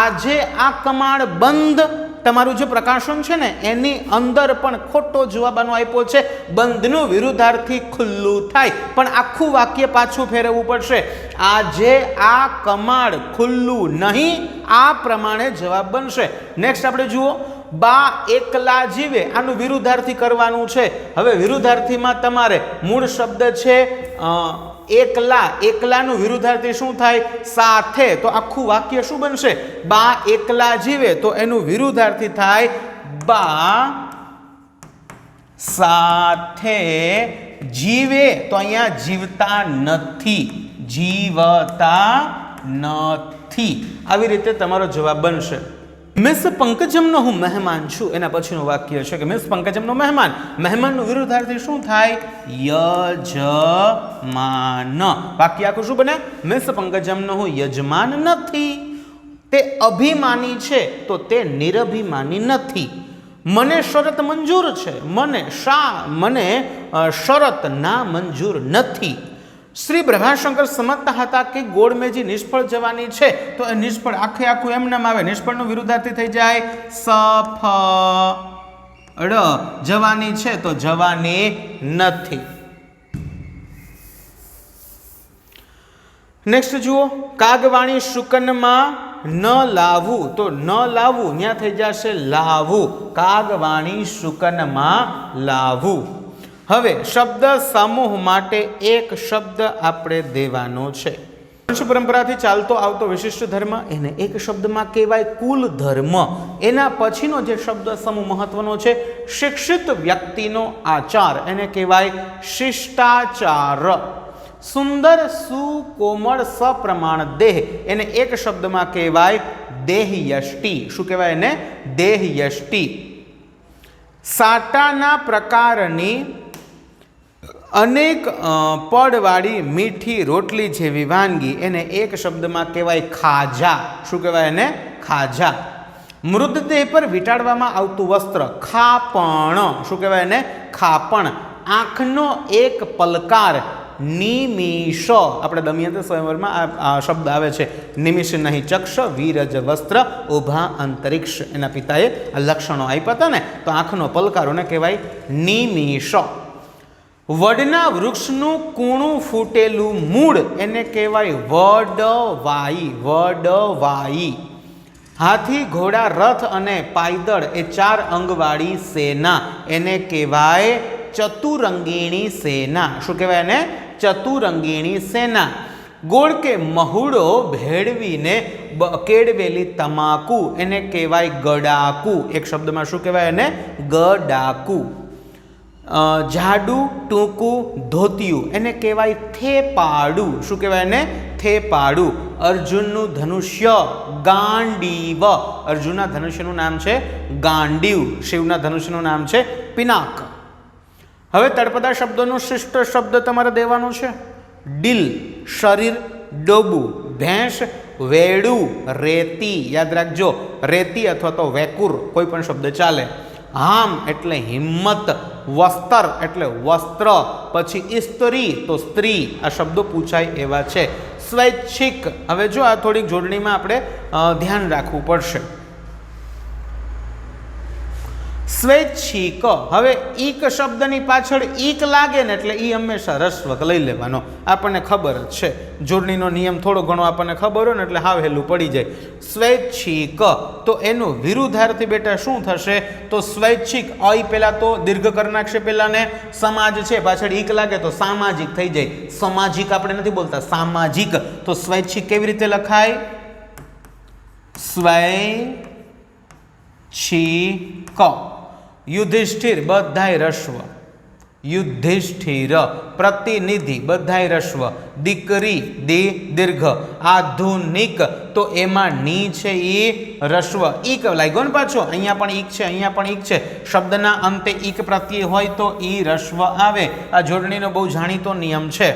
આજે આ કમાડ બંધ, તમારું જે પ્રકાશન છે ને એની અંદર પણ ખોટો જવાબ આનો આપ્યો છે. બંધનું વિરુદ્ધાર્થી ખુલ્લું થાય, પણ આખું વાક્ય પાછું ફેરવવું પડશે. આજે આ કમાડ ખુલ્લું નહીં, આ પ્રમાણે જવાબ બનશે. નેક્સ્ટ આપણે જુઓ, બા એકલા જીવે, આનું વિરુદ્ધાર્થી કરવાનું છે. હવે વિરુદ્ધાર્થીમાં તમારે મૂળ શબ્દ છે એકલા, એકલાનું વિરુદ્ધાર્થી શું થાય? સાથે. તો આખું વાક્ય શું બનશે? બા એકલા જીવે, તો એનું વિરુદ્ધાર્થી થાય બા સાથે જીવે. તો અહીંયા જીવતા નથી, જીવતા નથી. આવી રીતે તમારો જવાબ બનશે. મિસ પંકજમનો હું મહેમાન છું, એના પછીનું વાક્ય છે કે મિસ પંકજમનો મહેમાન. મહેમાનનું વિરુદ્ધાર્થી શું થાય? યજમાન. વાક્ય આખું શું બને? મિસ પંકજમનો હું યજમાન નથી. તે અભિમાની છે, તો તે નિરભિમાની નથી. મને શરત મંજૂર છે, મને શરત ના મંજૂર નથી. શ્રી પ્રભાશંકર સમજતા હતા કે ગોળમેજી નિષ્ફળ જવાની છે, તો એ નિષ્ફળ આખું એમ નામ આવે. નિષ્ફળનું વિરુદ્ધાર્થી થઈ જાય સફળ. જવાની છે તો જવાની નથી. નેક્સ્ટ જુઓ, કાગવાણી શુકનમાં ન લાવવું, તો ન લાવવું ત્યાં થઈ જશે લાવવું. કાગવાણી શુકનમાં લાવવું. હવે શબ્દ સમૂહ માટે એક શબ્દ આપણે દેવાનો છે. વંશ પરંપરાથી ચાલતો આવતો વિશિષ્ટ ધર્મ, એને એક શબ્દમાં કહેવાય કુલ ધર્મ. એના પછીનો જે શબ્દ સમૂહ મહત્વનો છે, શિક્ષિત વ્યક્તિનો આચાર, એને કહેવાય શિષ્ટાચાર. સુંદર સુકોમળ સપ્રમાણ દેહ, એને એક શબ્દમાં કહેવાય દેહયષ્ટિ. શું કહેવાય એને? દેહયષ્ટિ. સાટાના પ્રકારની અનેક પડવાળી મીઠી રોટલી જેવી વાનગી, એને એક શબ્દમાં કહેવાય ખાજા. શું કહેવાય એને? ખાજા. મૃતદેહ પર વીંટાળવામાં આવતું વસ્ત્ર, ખાપણ. શું કહેવાય એને? ખાપણ. આંખનો એક પલકાર, નિમિષ. આપણે દમયંતી સ્વયંવરમાં આ શબ્દ આવે છે. નિમિષ નહીં ચક્ષ વીરજ વસ્ત્ર ઉભા અંતરિક્ષ. એના પિતાએ આ લક્ષણો આપ્યા હતા ને, તો આંખનો પલકારોને કહેવાય નિમિષ. વડના વૃક્ષનું કૂણું ફૂટેલું મૂળ, એને કહેવાય વડવાઈ. વડવાઈ. હાથી ઘોડા રથ અને પાયદળ, એ 4 અંગવાળી સેના, એને કહેવાય ચતુરંગીણી સેના. શું કહેવાય એને? ચતુરંગીણી સેના. ગોળ કે મહુડો ભેળવીને કેળવેલી તમાકુ, એને કહેવાય ગડાકુ. એક શબ્દમાં શું કહેવાય એને? ગડાકુ. જાડું ટૂંકું ધોતિયું, એને કહેવાય થેપાડું. શું કહેવાય એને? થેપાડું. અર્જુનનું ધનુષ્ય ગાંડીવ. અર્જુનના ધનુષ્યનું નામ છે ગાંડીવ. શિવના ધનુષ્યનું નામ છે પિનાક. હવે તળપદા શબ્દોનો શિષ્ટ શબ્દ તમારે દેવાનો છે. ડીલ, શરીર, ડોબું, ભેંસ, વેડું, રેતી. યાદ રાખજો, રેતી અથવા તો વેકુર કોઈ પણ શબ્દ ચાલે. હામ એટલે હિંમત, વસ્ત્ર એટલે વસ્ત્ર, પછી ઇસ્ત્રી તો સ્ત્રી. આ શબ્દો પૂછાય એવા છે. સ્વૈચ્છિક. હવે જો આ થોડીક જોડણીમાં આપણે ધ્યાન રાખવું પડશે. સ્વૈચ્છિક. હવે ઈક શબ્દની પાછળ ઈક લાગે ને એટલે ઈ હંમેશા રસ્વક લઈ લેવાનો. આપણને ખબર જ છે, જોડણીનો નિયમ થોડો ઘણો આપણને ખબર હોય ને એટલે હાવ હેલું પડી જાય. સ્વૈચ્છિક તો એનું વિરુદ્ધાર્થી બેટા શું થશે? તો સ્વૈચ્છિક. અઈ પહેલા તો દીર્ઘ કરી નાખશે પેલા ને. સમાજ છે પાછળ ઈક લાગે તો સામાજિક થઈ જાય. સામાજિક આપણે નથી બોલતા, સામાજિક. તો સ્વૈચ્છિક કેવી રીતે લખાય? સ્વૈચ્છિક. યુધિષ્ઠિર બધાય રસ્વ. યુધિષ્ઠિર. પ્રતિનિધિ બધાય રસ્વ. દીકરી દીર્ઘ. આધુનિક તો એમાં ની છે એ રસ્વ. ઈક લાગ્યો ને પાછો. અહીંયા પણ ઈક છે, અહીંયા પણ ઈક છે. શબ્દના અંતે ઈક પ્રત્યય હોય તો ઈ રસ્વ આવે. આ જોડણીનો બહુ જાણીતો નિયમ છે.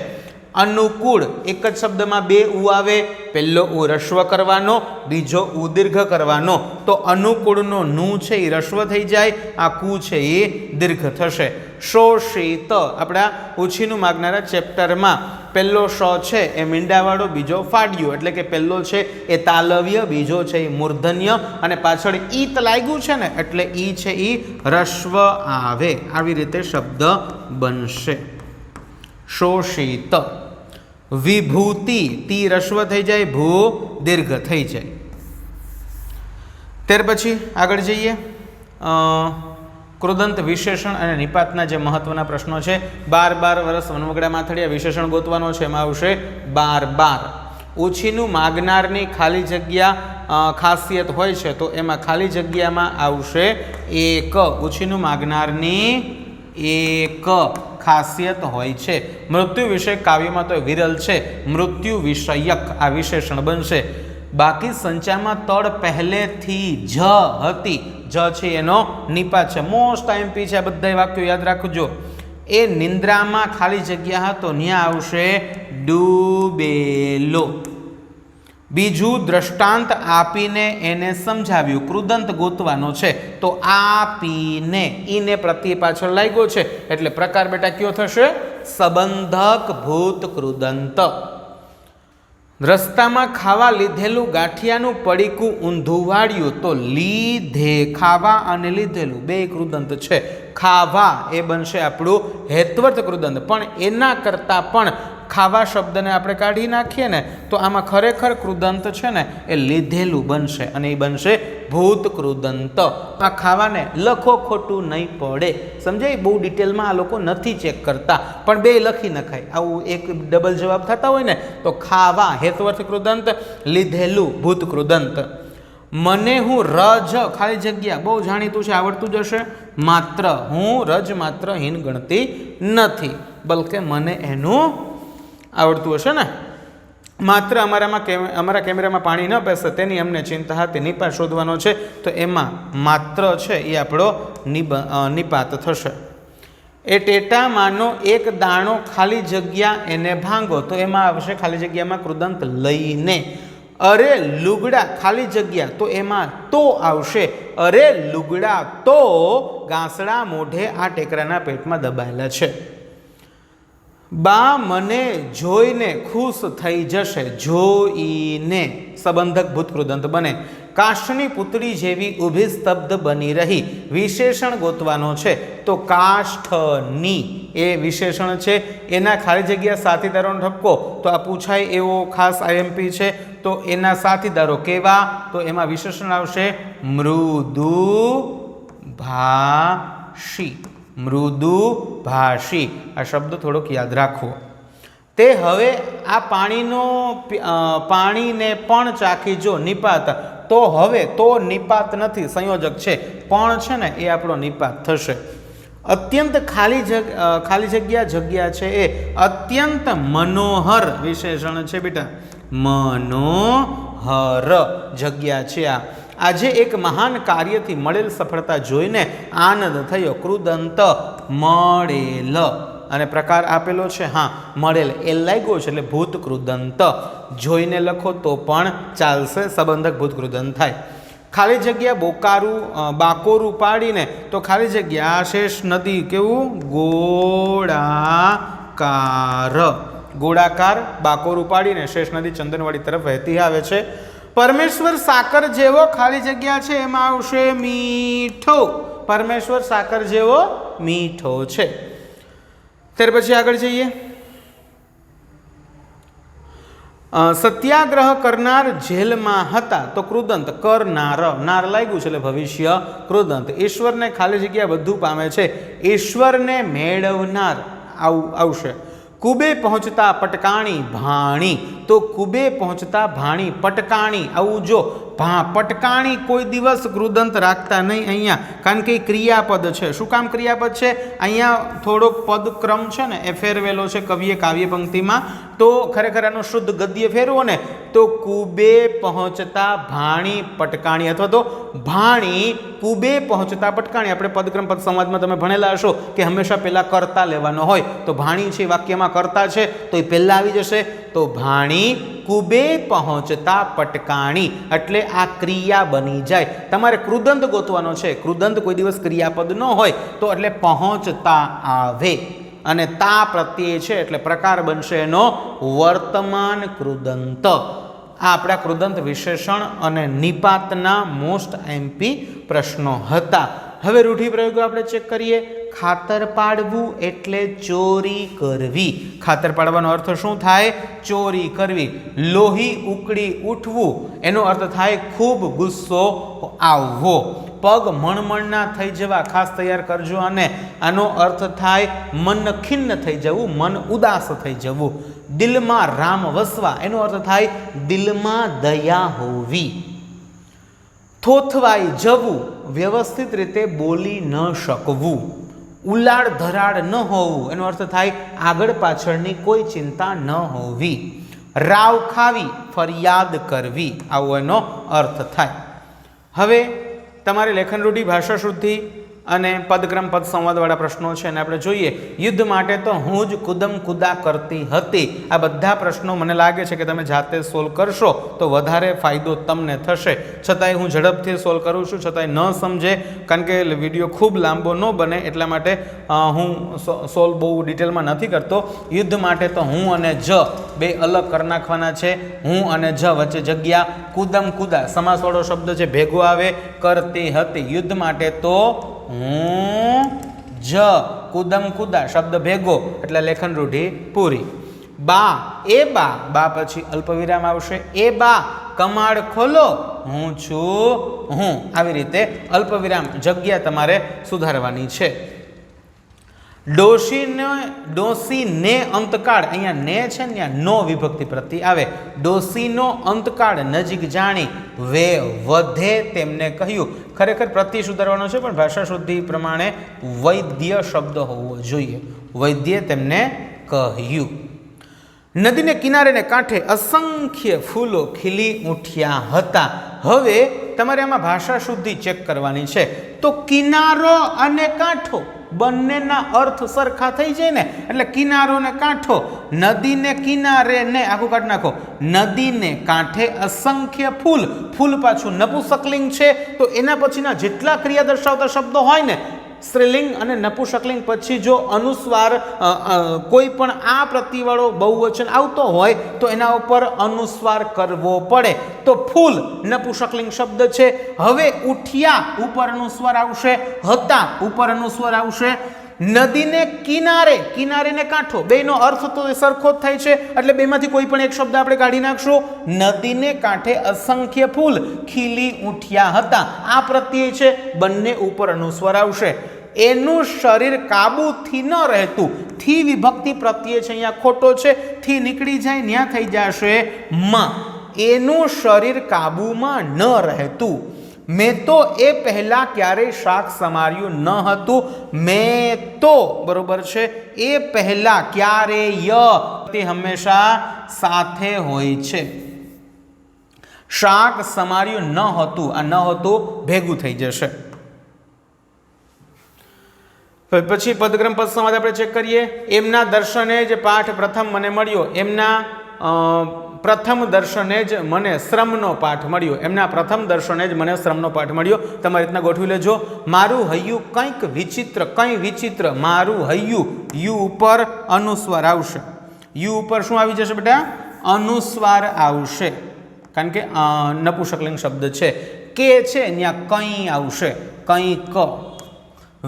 અનુકૂળ. એક જ શબ્દમાં બે ઉ આવે. પહેલો ઉ રસ્વ કરવાનો, બીજો ઉ દીર્ઘ કરવાનો. તો અનુકૂળનો નું છે એ રસ્વ થઈ જાય, આ કુ છે એ દીર્ઘ થશે. શોષિત. આપણા ઉછીનું માગનારા ચેપ્ટરમાં પહેલો શ છે એ મીંડાવાળો, બીજો ફાડ્યો. એટલે કે પહેલો છે એ તાલવ્ય, બીજો છે એ મૂર્ધન્ય, અને પાછળ ઈત લાગ્યું છે ને એટલે ઈ છે એ રસ્વ આવે. આવી રીતે શબ્દ બનશે. શોષિત. વિભૂતિ. તી રસ્વ થઈ જાય, ભૂ દીર્ઘ થઈ જાય. ત્યાર પછી આગળ જઈએ. કૃદંત વિશેષણ અને નિપાતના જે મહત્વના પ્રશ્નો છે. 12 વર્ષ વનવગડા માથડિયા વિશેષણ ગોતવાનો છે. એમાં આવશે 12. ઉછીનું માગનારની ખાલી જગ્યા ખાસિયત હોય છે તો એમાં ખાલી જગ્યામાં આવશે એક. ઉછીનું માગનારની એક ખાસિયત હોય છે. મૃત્યુ વિષયક કાવ્યમાં તો વિરલ છે. મૃત્યુ વિષયક આ વિશેષણ બનશે. બાકી સંચામાં તળ પહેલેથી જ હતી. જ છે એનો નિપાત છે. મોસ્ટ આઈએમપી છે. આ બધા વાક્યો યાદ રાખજો. એ નિંદ્રામાં ખાલી જગ્યા હતો, ત્યાં આવશે ડૂબેલો. બીજું દ્રષ્ટાંત આપીને એને સમજાવ્યું. કૃદંત ગોતવાનો છે તો આપીને. ઈને પ્રત્યય પાછળ લાગ્યો છે એટલે પ્રકાર બેટા કયો થશે? સંબંધક ભૂત કૃદંત. રસ્તામાં ખાવા લીધેલું ગાંઠિયાનું પડીકું ઊંધું વાળ્યું તો લીધે. ખાવા અને લીધેલું બે કૃદંત છે. ખાવા એ બનશે આપણું હેત્વર્થ કૃદંત. પણ એના કરતાં પણ ખાવા શબ્દને આપણે કાઢી નાખીએ ને તો આમાં ખરેખર કૃદંત છે ને એ લીધેલું બનશે અને એ બનશે ભૂત કૃદંત. આ ખાવાને લખો ખોટું નહીં પડે. સમજાય? બહુ ડિટેલમાં આ લોકો નથી ચેક કરતા, પણ બે લખી નખાય. આવું એક ડબલ જવાબ થતા હોય ને તો ખાવા હેત્વર્થ કૃદંત, લીધેલું ભૂત કૃદંત. મને હું રજ ખાલી જગ્યા બહુ જાણીતું છે, આવડતું જ હશે. માત્ર. હું રજ માત્ર હીન ગણતી નથી, બલકે મને એનું આવડતું હશે ને. માત્ર અમારા કેમેરામાં પાણી ન બેસે તેની અમને ચિંતા હતી. નિપાત શોધવાનો છે તો એમાં માત્ર છે એ આપણો નિપાત થશે. એ ટેટામાંનો એક દાણો ખાલી જગ્યા એને ભાંગો તો એમાં આવશે ખાલી જગ્યામાં કૃદંત લઈને. અરે લુગડા ખાલી જગ્યા તો એમાં તો આવશે. અરે લુગડા તો ગાંસડા મોઢે આ ટેકરાના પેટમાં દબાયેલા છે. બા મને જોઈને ખુશ થઈ જશે. જોઈને સંબંધક ભૂત કૃદંત બને. કાષ્ઠની પુતળી જેવી ઊભી સ્તબ્ધ બની રહી. વિશેષણ ગોતવાનો છે તો કાષ્ઠની એ વિશેષણ છે. એના ખાલી જગ્યા સાથીદારોનો ઠપકો તો આ પૂછાય એવો ખાસ આઈએમપી છે. તો એના સાથીદારો કેવા? તો એમાં વિશેષણ આવશે મૃદુ ભાષી. મૃદુ ભાષી. આ શબ્દ થોડોક યાદ રાખવો. તે હવે આ પાણીને પણ ચાખી જો. નિપાત. તો હવે તો નિપાત નથી, સંયોજક છે. પણ છે ને એ આપણો નિપાત થશે. અત્યંત ખાલી જગ્યા છે એ અત્યંત મનોહર વિશેષણ છે બેટા. મનોહર જગ્યા છે આ. આજે એક મહાન કાર્યથી મળેલ સફળતા જોઈને આનંદ થયો. કૃદંત મળેલ અને પ્રકાર આપેલો છે. હા, મળેલ એ લાગ્યો છે એટલે ભૂત કૃદંત. જોઈને લખો તો પણ ચાલશે, સંબંધક ભૂત કૃદંત થાય. ખાલી જગ્યા બાકોરું પાડીને તો ખાલી જગ્યા શેષ નદી કેવું? ગોળાકાર. ગોળાકાર બાકોર ઉપાડીને શેષ નદી ચંદનવાડી તરફ વહેતી આવે છે. પરમેશ્વર સાકર જેવો ખાલી જગ્યા છે એમાં આવશે મીઠો. પરમેશ્વર સાકર જેવો મીઠો છે. ત્યાર પછી આગળ જઈએ. સત્યાગ્રહ કરનાર જેલમાં હતા તો કૃદંત કરનાર, નાર લાગ્યું છે એટલે ભવિષ્ય કૃદંત. ઈશ્વરને ખાલી જગ્યા બધું પામે છે, ઈશ્વરને મેળવનાર આવશે. કુબે પહોંચતા પટકાણી ભાણી તો કુબે પહોંચતા ભાણી પટકાણી આવું જો પટકાણી કોઈ દિવસ કૃદંત રાખતા નહીં અહીંયા, કારણ કે ક્રિયાપદ છે. શું કામ ક્રિયાપદ છે? અહીંયા થોડોક પદક્રમ છે ને એ ફેરવેલો છે કવિએ કાવ્ય પંક્તિમાં. તો ખરેખર આનો શુદ્ધ ગદ્ય ફેરવો ને તો કુબે પહોંચતા ભાણી પટકાણી અથવા તો ભાણી કુબે પહોંચતા પટકાણી. આપણે પદક્રમ પદ સંવાદમાં તમે ભણેલા હશો કે હંમેશા પહેલા કર્તા લેવાનો હોય. તો ભાણી છે વાક્યમાં કર્તા છે તો એ પહેલા આવી જશે. તો ભાણી કુબે પહોંચતા પટકાણી એટલે આ ક્રિયા બની જાય. તમારે કૃદંત ગોતવાનો છે. કૃદંત કોઈ દિવસ ક્રિયાપદ ન હોય તો એટલે પહોંચતા આવે અને તા પ્રત્યય છે એટલે પ્રકાર બનશે એનો વર્તમાન કૃદંત. આ આપણા કૃદંત વિશેષણ અને નિપાતના મોસ્ટ એમપી પ્રશ્નો હતા. હવે રૂઢિપ્રયોગો આપણે ચેક કરીએ. ખાતર પાડવું એટલે ચોરી કરવી. ખાતર પાડવાનો અર્થ શું થાય? ચોરી કરવી. લોહી ઉકળી ઉઠવું એનો અર્થ થાય ખૂબ ગુસ્સો આવવો. પગ મણમણના થઈ જવા, ખાસ તૈયાર કરજો. અને આનો અર્થ થાય મન ખિન્ન થઈ જવું, મન ઉદાસ થઈ જવું. દિલમાં રામ વસવા એનો અર્થ થાય દિલમાં દયા હોવી. થોથવાઈ જવું, વ્યવસ્થિત રીતે બોલી ન શકવું. ઉલાડ ધરાડ ન હોવું એનો અર્થ થાય આગળ પાછળની કોઈ ચિંતા ન હોવી. રાવ ખાવી, ફરિયાદ કરવી આવો એનો અર્થ થાય. હવે તમારે લેખન રૂઢિ, ભાષા શુદ્ધિ અને પદક્રમ પદ સંવાદવાળા પ્રશ્નો છે અને આપણે જોઈએ. યુદ્ધ માટે તો હું જ કુદમ કુદા કરતી હતી. આ બધા પ્રશ્નો મને લાગે છે કે તમે જાતે સોલ્વ કરશો તો વધારે ફાયદો તમને થશે. છતાંય હું ઝડપથી સોલ્વ કરું છું, છતાંય ન સમજે કારણ કે વિડીયો ખૂબ લાંબો ન બને એટલા માટે હું સોલ્વ બહુ ડિટેલમાં નથી કરતો. યુદ્ધ માટે તો હું અને જ બે અલગ કરી નાખવાના છે. હું અને જ વચ્ચે જગ્યા, કુદમ કુદા સમાસવાળો શબ્દ છે ભેગો આવે, કરતી હતી. યુદ્ધ માટે તો હું જ કુદમ કુદા શબ્દ ભેગો એટલે લેખન રૂઢિ પૂરી. બા એ બા પછી અલ્પવિરામ આવશે. એ બા કમાડ ખોલો, હું છું હું. આવી રીતે અલ્પવિરામ જગ્યા તમારે સુધારવાની છે. ડોશીને અંતકાળ, અહીંયા ને છે ને નો વિભક્તિ પ્રતિ આવે. ડોશીનો અંતકાળ નજીક જાણી વે વધે તેમને કહ્યું. ખરેખર પ્રતિ સુધારવાનો છે પણ ભાષા શુદ્ધિ પ્રમાણે વૈદ્ય શબ્દ હોવો જોઈએ. વૈદ્ય તેમને કહ્યું. નદીને કિનારે ને કાંઠે અસંખ્ય ફૂલો ખીલી ઉઠ્યા હતા. હવે તમારે આમાં ભાષા શુદ્ધિ ચેક કરવાની છે. તો કિનારો અને કાંઠો બંનેના અર્થ સરખા થઈ જાય ને એટલે કિનારો ને કાંઠો. નદીને કિનારે ને આખું કાઢી નાખો. નદીને કાંઠે અસંખ્ય ફૂલ, ફૂલ પાછું નપુંસકલિંગ છે તો એના પછીના જેટલા ક્રિયા દર્શાવતા શબ્દો હોય ને સ્ત્રીલિંગ અને નપુંસકલિંગ પછી જો અનુસ્વાર કોઈ પણ આ પ્રતિવાળો બહુવચન આવતો હોય તો એના ઉપર અનુસ્વાર કરવો પડે. તો ફૂલ નપુંસકલિંગ શબ્દ છે. હવે ઉઠ્યા ઉપર અનુસ્વાર આવશે, હતા ઉપર અનુસ્વાર આવશે. નદીને કિનારે, કિનારે ને કાંઠો બેનો અર્થ તો સરખો જ થાય છે એટલે બેમાંથી કોઈ પણ એક શબ્દ આપણે કાઢી નાખશું. નદીને કાંઠે અસંખ્ય ફૂલ ખીલી ઉઠ્યા હતા. આ પ્રત્યય છે, બંને ઉપર અનુસ્વાર આવશે. એનું શરીર કાબુથી ન રહેતું, થી વિભક્તિ પ્રત્યય છે અહીંયા ખોટો છે. થી નીકળી જાય ત્યાં થઈ જશે મ. એનું શરીર કાબુમાં ન રહેતું. મેં તો એ પહેલા ક્યારેય શાક સમાર્યું ન હતું. મેં તો બરોબર છે, એ પહેલા ક્યારેય તે હંમેશા સાથે હોય છે. શાક સમાર્યું ન હતું, આ ન હતું ભેગું થઈ જશે. પછી પદક્રમ પદ સંવાદ આપણે ચેક કરીએ. એમના દર્શને જ પાઠ પ્રથમ મને મળ્યો. એમના પ્રથમ દર્શને જ મને શ્રમનો પાઠ મળ્યો. એમના પ્રથમ દર્શને જ મને શ્રમનો પાઠ મળ્યો. તમારી રીતના ગોઠવી લેજો. મારું હૈયું કંઈક વિચિત્ર, કંઈ વિચિત્ર. મારું હૈયું યુ ઉપર અનુસ્વાર આવશે. યુ ઉપર શું આવી જશે બેટા? અનુસ્વાર આવશે, કારણ કે નપુંસકલિંગ શબ્દ છે. કે છે ત્યાં કંઈ આવશે, કંઈક.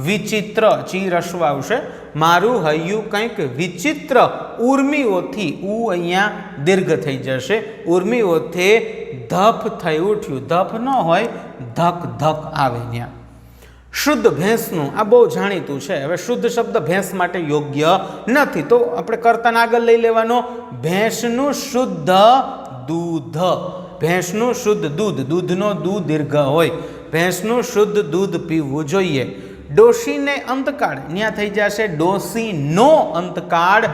વિચિત્ર ચી રસ્વ આવશે. મારું હૈયું કંઈક વિચિત્ર ઉર્મિઓથી, ઉ અહીંયા દીર્ઘ થઈ જશે. ઉર્મિઓથી ધપ થઈ ઉઠ્યું. ધપ ન હોય, ધક ધક આવે ત્યાં. શુદ્ધ ભેંસનું આ બહુ જાણીતું છે. હવે શુદ્ધ શબ્દ ભેંસ માટે યોગ્ય નથી, તો આપણે કરતાને આગળ લઈ લેવાનો. ભેંસનું શુદ્ધ દૂધ. ભેંસનું શુદ્ધ દૂધ. દૂધનો દૂધ દીર્ઘ હોય. ભેંસનું શુદ્ધ દૂધ પીવું જોઈએ. ડોશીને અંતકાળ ત્યાં થઈ જશે ડોશીનો અંતકાળ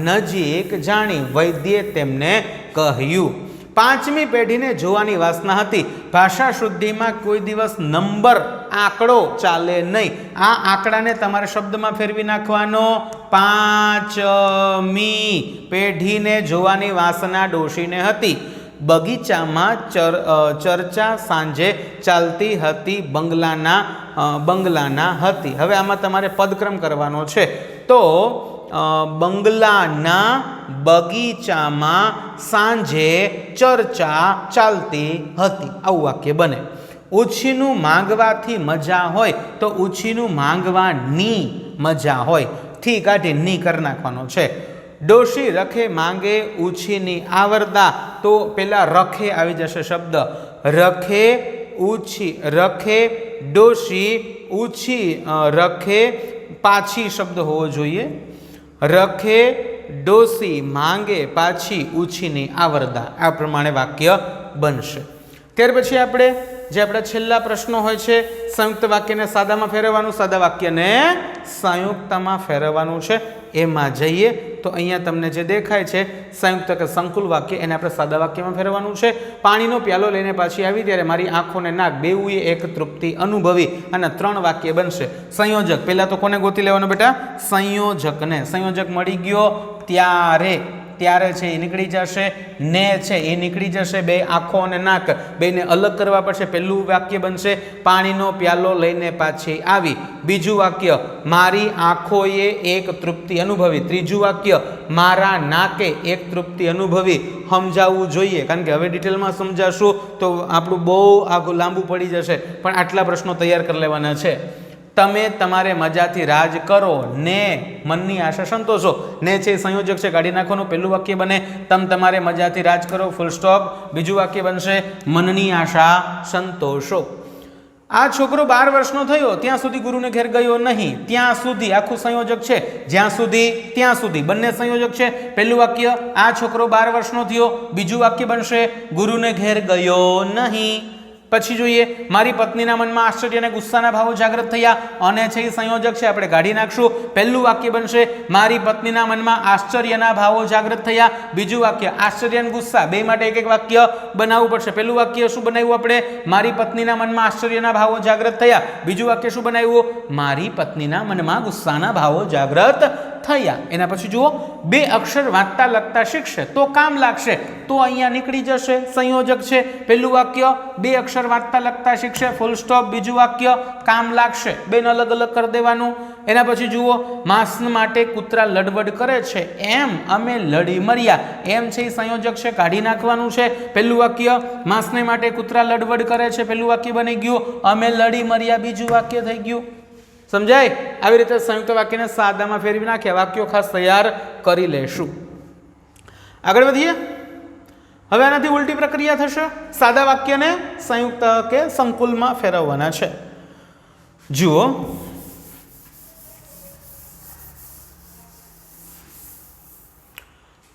નજીક જાણી વૈદ્યે તેમને કહ્યું. પાંચમી પેઢીને જોવાની વાસના હતી. ભાષા શુદ્ધિમાં કોઈ દિવસ નંબર આંકડો ચાલે નહીં. આ આંકડાને તમારે શબ્દમાં ફેરવી નાખવાનો. પાંચમી પેઢીને જોવાની વાસના ડોશીને હતી. બગીચામાં ચર્ચા સાંજે ચાલતી હતી બંગલાના હતી. હવે આમાં તમારે પદક્રમ કરવાનો છે. તો બંગલાના બગીચામાં સાંજે ચર્ચા ચાલતી હતી, આવું વાક્ય બને. ઉછીનું માંગવાથી મજા હોય તો ઉછીનું માંગવાની મજા હોય. થી કાઢી ની કરી નાખવાનો છે. ડોશી રખે માંગે ઉછીની આવરદા, તો પેલા રખે આવી જશે શબ્દ. રખે ઉછી, રખે ડોશી, ઉછી રખે પાછી શબ્દ હોવો જોઈએ. રખે ડોશી માંગે પાછી ઉછીની આવરદા, આ પ્રમાણે વાક્ય બનશે. ત્યાર પછી આપણે જે આપણા છેલ્લા પ્રશ્નો હોય છે, સંયુક્ત વાક્યને સાદામાં ફેરવવાનું, સાદા વાક્યને સંયુક્તમાં ફેરવવાનું છે. એમાં જઈએ તો અહીંયા તમને જે દેખાય છે સંયુક્ત કે સંકુલ વાક્ય, એને આપણે સાદા વાક્યમાં ફેરવવાનું છે. પાણીનો પ્યાલો લઈને પાછી આવી ત્યારે મારી આંખોને નાક બેઉએ એક તૃપ્તિ અનુભવી, અને 3 વાક્ય બનશે. સંયોજક પહેલા તો કોને ગોતી લેવાનું બેટા? સંયોજકને. સંયોજક મળી ગયો ત્યારે, ત્યારે છે એ નીકળી જશે. ને છે એ નીકળી જશે. બે આંખો અને નાક બેને અલગ કરવા પડશે. પહેલું વાક્ય બનશે પાણીનો પ્યાલો લઈને પાછી આવી. બીજું વાક્ય મારી આંખોએ એક તૃપ્તિ અનુભવી. ત્રીજું વાક્ય મારા નાકે એક તૃપ્તિ અનુભવી. સમજાવવું જોઈએ, કારણ કે હવે ડિટેલમાં સમજાશું તો આપણું બહુ આગું લાંબુ પડી જશે, પણ આટલા પ્રશ્નો તૈયાર કરી લેવાના છે. તમે તમારે મજાથી રાજ કરો ને મનની આશા સંતોષો. ને છે સંયોજક છે, કાઢી નાખવાનું. પહેલું વાક્ય બને તમે તમારે મજાથી રાજ કરો, ફૂલ સ્ટોપ. બીજું વાક્ય બનશે મનની આશા સંતોષો. આ છોકરો 12 વર્ષનો થયો ત્યાં સુધી ગુરુને ઘેર ગયો નહીં. ત્યાં સુધી આખું સંયોજક છે. જ્યાં સુધી ત્યાં સુધી બંને સંયોજક છે. પહેલું વાક્ય આ છોકરો 12 વર્ષનો થયો. બીજું વાક્ય બનશે ગુરુને ઘેર ગયો નહીં. પછી જોઈએ મારી પત્નીના મનમાં આશ્ચર્ય અને ગુસ્સાના ભાવો જાગૃત થયા. અને છે એ સંયોજક છે, આપણે કાઢી નાખશું. પહેલું વાક્ય બનશે મારી પત્નીના મનમાં આશ્ચર્યના ભાવો જાગૃત થયા. બીજું વાક્ય આશ્ચર્ય અને ગુસ્સા બે માટે એક એક વાક્ય બનાવવું પડશે. પહેલું વાક્ય શું બનાવ્યું આપણે? મારી પત્નીના મનમાં આશ્ચર્યના ભાવો જાગૃત થયા. બીજું વાક્ય શું બનાવ્યું? મારી પત્નીના મનમાં ગુસ્સાના ભાવો જાગૃત થયા. એના પછી જુઓ 2 અક્ષર વાંચતા લખતા શીખશે તો કામ લાગશે, તો અહીંયા નીકળી જશે સંયોજક છે. પહેલું વાક્ય 2 અક્ષર વાંચતા લખતા શીખશે, ફૂલ સ્ટોપ. બીજું વાક્ય કામ લાગશે, બેન અલગ અલગ કરી દેવાનું. એના પછી જુઓ માંસ માટે કૂતરા લડવડ કરે છે એમ અમે લડી મર્યા. એમ છે એ સંયોજક છે, કાઢી નાખવાનું છે. પહેલું વાક્ય માંસને માટે કૂતરા લડવડ કરે છે, પહેલું વાક્ય બની ગયું અમે લડી મર્યા. બીજું વાક્ય થઈ ગયું. સમજાય? આવી રીતે સંયુક્ત વાક્યને સાદામાં ફેરવી નાખ્યા. વાક્યો ખાસ તૈયાર કરી લેશું. આગળ વધીએ. હવે આનાથી ઉલટી પ્રક્રિયા થશે. સાદા વાક્યને સંયુક્ત કે સંકુલમાં ફેરવવાના છે. જુઓ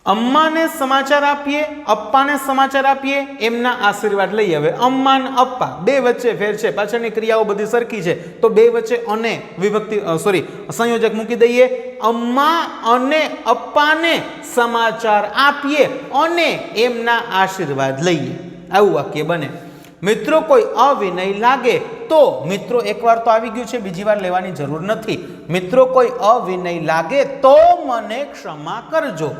અમ્માને સમાચાર આપીએ, અપ્પાને સમાચાર આપીએ, એમના આશીર્વાદ લઈએ. હવે અમ્મા અને અપ્પા બે વચ્ચે ફેર છે, પાછળની ક્રિયાઓ બધી સરખી છે, તો બે વચ્ચે અને વિભક્તિ સંયોજક મૂકી દઈએ. અમ્મા અને અપ્પાને સમાચાર આપીએ અને એમના આશીર્વાદ લઈએ. આવું વાક્ય બને. મિત્રો કોઈ અવિનય લાગે તો, મિત્રો એકવાર તો આવી ગયું છે, બીજી વાર લેવાની જરૂર નથી. મિત્રો કોઈ અવિનય લાગે તો મને ક્ષમા કરજો.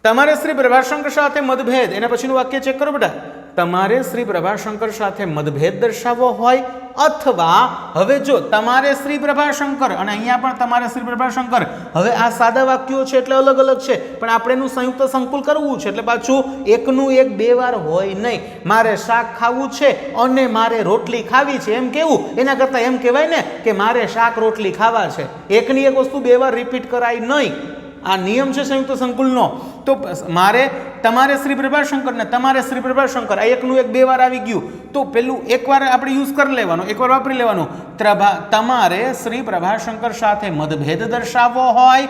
તમારે શ્રી પ્રભાશંકર સાથે મતભેદ, એના પછીનું વાક્ય ચેક કરો બેટા. તમારે શ્રી પ્રભાશંકર સાથે મતભેદ દર્શાવવો હોય અથવા હવે જો તમારે શ્રી પ્રભાશંકર અને અહીંયા પણ તમારે શ્રી પ્રભાશંકર, હવે આ સાદા વાક્યો છે એટલે અલગ અલગ છે, પણ આપણે એનું સંયુક્ત સંકુલ કરવું છે એટલે પાછું એકનું એક બે વાર હોય નહીં. મારે શાક ખાવું છે અને મારે રોટલી ખાવી છે એમ કેવું, એના કરતાં એમ કહેવાય ને કે મારે શાક રોટલી ખાવા છે. એકની એક વસ્તુ બે વાર રિપીટ કરાય નહીં. આ નિયમ છે સંયુક્ત સંકુલનો. તો મારે તમારે શ્રી પ્રભાશંકર ને તમારે શ્રી પ્રભાશંકર, આ એકનું એક બે વાર આવી ગયું તો પેલું એકવાર આપણે યુઝ કરી લેવાનું, એકવાર વાપરી લેવાનું. તમારે શ્રી પ્રભાશંકર સાથે મતભેદ દર્શાવવો હોય